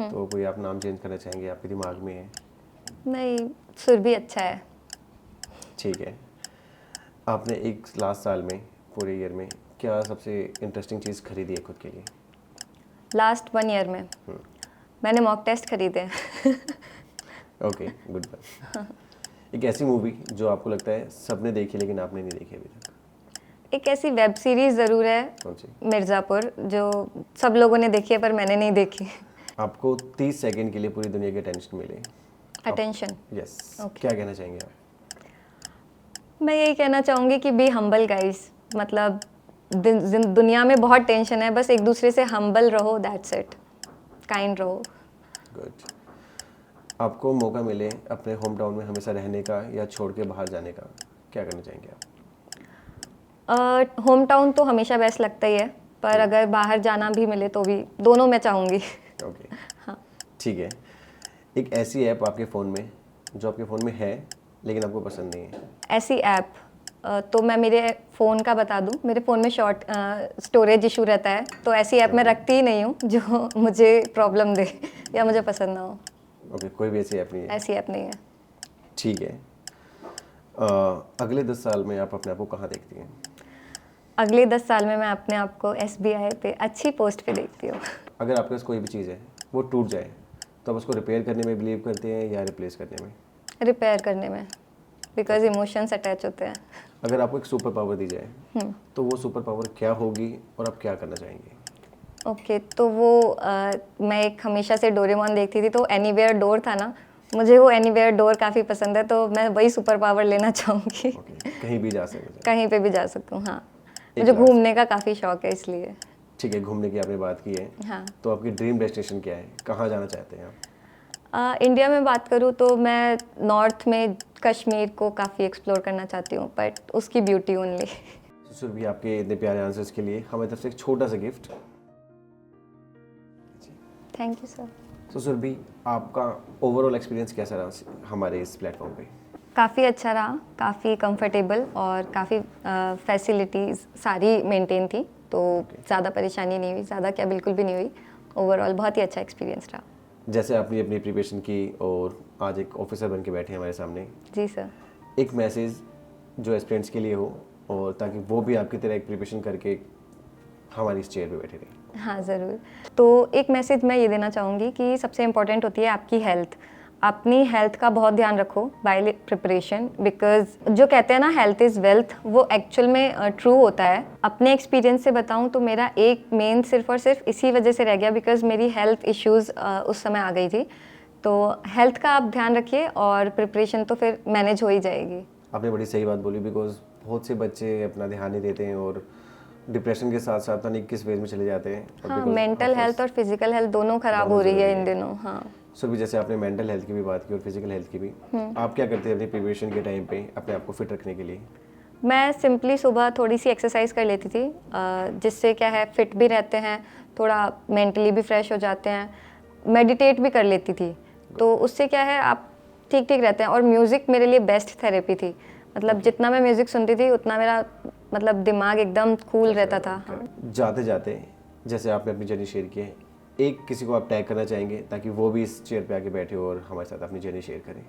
S2: तो कोई आप नाम चेंज करना चाहेंगे, आपके दिमाग में है?
S1: नहीं, सुर भी अच्छा है।
S2: ठीक है। आपने एक लास्ट साल में, पूरे ईयर में, क्या सबसे इंटरेस्टिंग चीज़ खरीदी है खुद के लिए?
S1: लास्ट 1 ईयर में मैंने मॉक टेस्ट खरीदे।
S2: Okay, goodbye. एक ऐसी मूवी जो आपको लगता है सबने देखी लेकिन आपने नहीं देखी अभी तक?
S1: एक ऐसी वेब सीरीज ज़रूर है,
S2: कौन सी?
S1: मिर्ज़ापुर, जो सब लोगों ने देखी है पर मैंने नहीं देखी।
S2: आपको 30 सेकंड के लिए पूरी दुनिया की अटेंशन मिले।
S1: अटेंशन।
S2: यस।
S1: Okay.
S2: क्या कहना चाहेंगे आप?
S1: मैं यही कहना चाहूँगी कि बी हम्बल गाइस, मतलब दुनिया में बहुत टेंशन है, बस एक दूसरे से हम्बल रहो, दैट्स इट, काइंड रहो।
S2: गुड। आपको मौका मिले अपने होम टाउन में हमेशा रहने का या छोड़ के बाहर जाने का, क्या करना चाहेंगे आप?
S1: होम टाउन तो हमेशा बेस्ट लगता ही है, पर अगर बाहर जाना भी मिले तो भी, दोनों मैं चाहूँगी।
S2: ओके।
S1: हाँ।
S2: ठीक है। एक ऐसी ऐप आपके फ़ोन में जो आपके फ़ोन में है लेकिन आपको पसंद नहीं है।
S1: ऐसी ऐप तो मैं मेरे फ़ोन का बता दूं, मेरे फ़ोन में शॉर्ट स्टोरेज इशू रहता है, तो ऐसी ऐप मैं रखती ही नहीं हूँ जो मुझे प्रॉब्लम दे या मुझे पसंद ना हो।
S2: ओके, कोई भी ऐसी ऐप नहीं है?
S1: ऐसी ऐप नहीं है।
S2: ठीक है। अगले 10 साल में आप अपने आप को कहाँ देखती हैं?
S1: अगले 10 साल में मैं अपने आप को SBI पे अच्छी पोस्ट पे देखती हूँ।
S2: अगर आपके पास कोई भी चीज़ है वो टूट जाए तो आप उसको रिपेयर करने में बिलीव करते हैं या रिप्लेस करने में?
S1: रिपेयर करने में, बिकॉज इमोशंस अटैच होते हैं।
S2: अगर आपको एक सुपर पावर दी जाए तो वो सुपर पावर क्या होगी और आप क्या करना चाहेंगे?
S1: ओके, तो वो मैं एक हमेशा से डोरेमोन देखती थी, तो एनीवेयर डोर था ना, मुझे वो एनीवेयर डोर काफ़ी पसंद है, तो मैं वही सुपर पावर लेना चाहूँगी।
S2: ओके, कहीं भी जा सकते
S1: कहीं पे भी जा सकूँ। हाँ,
S2: एक
S1: मुझे
S2: last-
S1: घूमने का काफ़ी शौक है इसलिए।
S2: ठीक है, घूमने की आपने बात की है,
S1: हाँ।
S2: तो आपकी ड्रीम डेस्टिनेशन क्या है? कहाँ जाना चाहते हैं आप?
S1: इंडिया में बात करूँ तो मैं नॉर्थ में कश्मीर को काफ़ी एक्सप्लोर करना चाहती हूँ, बट उसकी ब्यूटी ओनली।
S2: सुरभि, आपके इतने प्यारे आंसर्स के लिए हमारी तरफ से एक छोटा सा गिफ्ट।
S1: Thank you sir.
S2: तो सुरभि, आपका ओवरऑल एक्सपीरियंस कैसा रहा हमारे इस प्लेटफॉर्म पे?
S1: काफ़ी अच्छा रहा, काफ़ी कंफर्टेबल और काफ़ी फैसिलिटीज़ सारी मेंटेन थी, तो ज़्यादा परेशानी नहीं हुई, ज़्यादा क्या बिल्कुल भी नहीं हुई। ओवरऑल बहुत ही अच्छा एक्सपीरियंस रहा।
S2: जैसे आपने अपनी प्रिपरेशन की और आज एक ऑफिसर बन के बैठे हैं हमारे सामने,
S1: जी सर।
S2: एक मैसेज जो एस्पिरेंट्स के लिए हो और ताकि वो भी आपकी तरह एक प्रिपरेशन करके हमारी इस चेयर पे बैठे रहे।
S1: हाँ ज़रूर। तो एक मैसेज मैं ये देना चाहूँगी कि सबसे इम्पोर्टेंट होती है आपकी हेल्थ। अपनी हेल्थ का बहुत ध्यान रखो बाय प्रिपरेशन, बिकॉज जो कहते हैं ना हेल्थ इज़ वेल्थ, वो एक्चुअल में ट्रू होता है। अपने एक्सपीरियंस से बताऊँ तो मेरा एक मेन सिर्फ और सिर्फ इसी वजह से रह गया, बिकॉज मेरी हेल्थ इश्यूज़ उस समय आ गई थी। तो हेल्थ का आप ध्यान रखिए और प्रिपरेशन तो फिर मैनेज हो ही जाएगी।
S2: आपने बड़ी सही बात बोली, बिकॉज बहुत से बच्चे अपना ध्यान नहीं देते हैं और डिप्रेशन के साथ साथ नहीं किस वेज में चले जाते हैं।
S1: हाँ, मेंटल हेल्थ और फिजिकल हेल्थ दोनों खराब हो रही है इन दिनों। हाँ
S2: सो भी जैसे आपने मेंटल हेल्थ की भी बात की और फिजिकल हेल्थ की भी, आप क्या करते हैं अपनी प्रिपरेशन के टाइम पे अपने आप को फिट रखने के लिए?
S1: मैं सिंपली सुबह थोड़ी सी एक्सरसाइज कर लेती थी, जिससे क्या है फिट भी रहते हैं, थोड़ा मेंटली भी फ्रेश हो जाते हैं। मेडिटेट भी कर लेती थी, तो उससे क्या है आप ठीक ठीक रहते हैं। और म्यूज़िक मेरे लिए बेस्ट थेरेपी थी, मतलब जितना मैं म्यूज़िक सुनती थी उतना मेरा मतलब दिमाग एकदम कूल रहता था। हाँ।
S2: जाते जाते जैसे आपने अपनी जर्नी शेयर की है, एक किसी को आप टैग करना चाहेंगे ताकि वो भी इस चेयर पे आके बैठे और हमारे साथ अपनी जर्नी शेयर करें?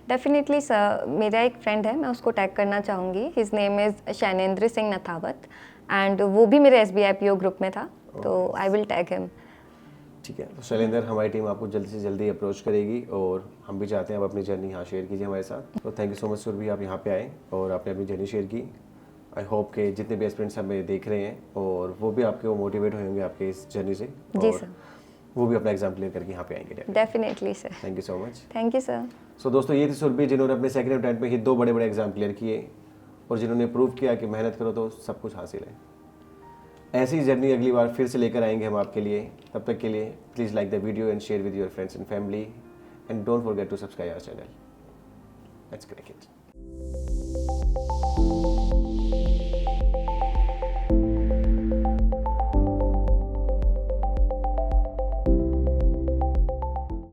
S1: डेफिनेटली सर, मेरा एक फ्रेंड है, मैं उसको टैग करना चाहूँगी। His name is Shainendra Singh Nathawat and वो भी मेरे SBI PO ग्रुप में था, तो आई विल टैग हिम।
S2: ठीक है, तो शैलेंद्र, हमारी टीम आपको जल्दी से जल्दी अप्रोच करेगी और हम भी चाहते हैं आप अपनी जर्नी यहाँ शेयर कीजिए हमारे साथ। तो thank you so much Surabhi, आप यहाँ पे आए और आपने अपनी जर्नी शेयर की। आई होप के जितने भी एस्पिरेंट्स हमें देख रहे हैं और वो भी आपके मोटिवेट होंगे आपके इस जर्नी से,
S1: जी
S2: और
S1: सर,
S2: वो भी अपना एग्जाम क्लियर करके यहाँ पे आएंगे।
S1: Definitely sir.
S2: Thank you so much.
S1: Thank you sir.
S2: So दोस्तों, ये थी सुरभि जिन्होंने अपने सेकंड अटेम्प्ट में ही 2 बड़े बड़े एग्जाम क्लियर किए और जिन्होंने प्रूव किया कि मेहनत करो तो सब कुछ हासिल है। ऐसी जर्नी अगली बार फिर से लेकर आएंगे हम आपके लिए। तब तक के लिए please like the video and share with your friends and family and don't forget to subscribe our channel. Let's crack it.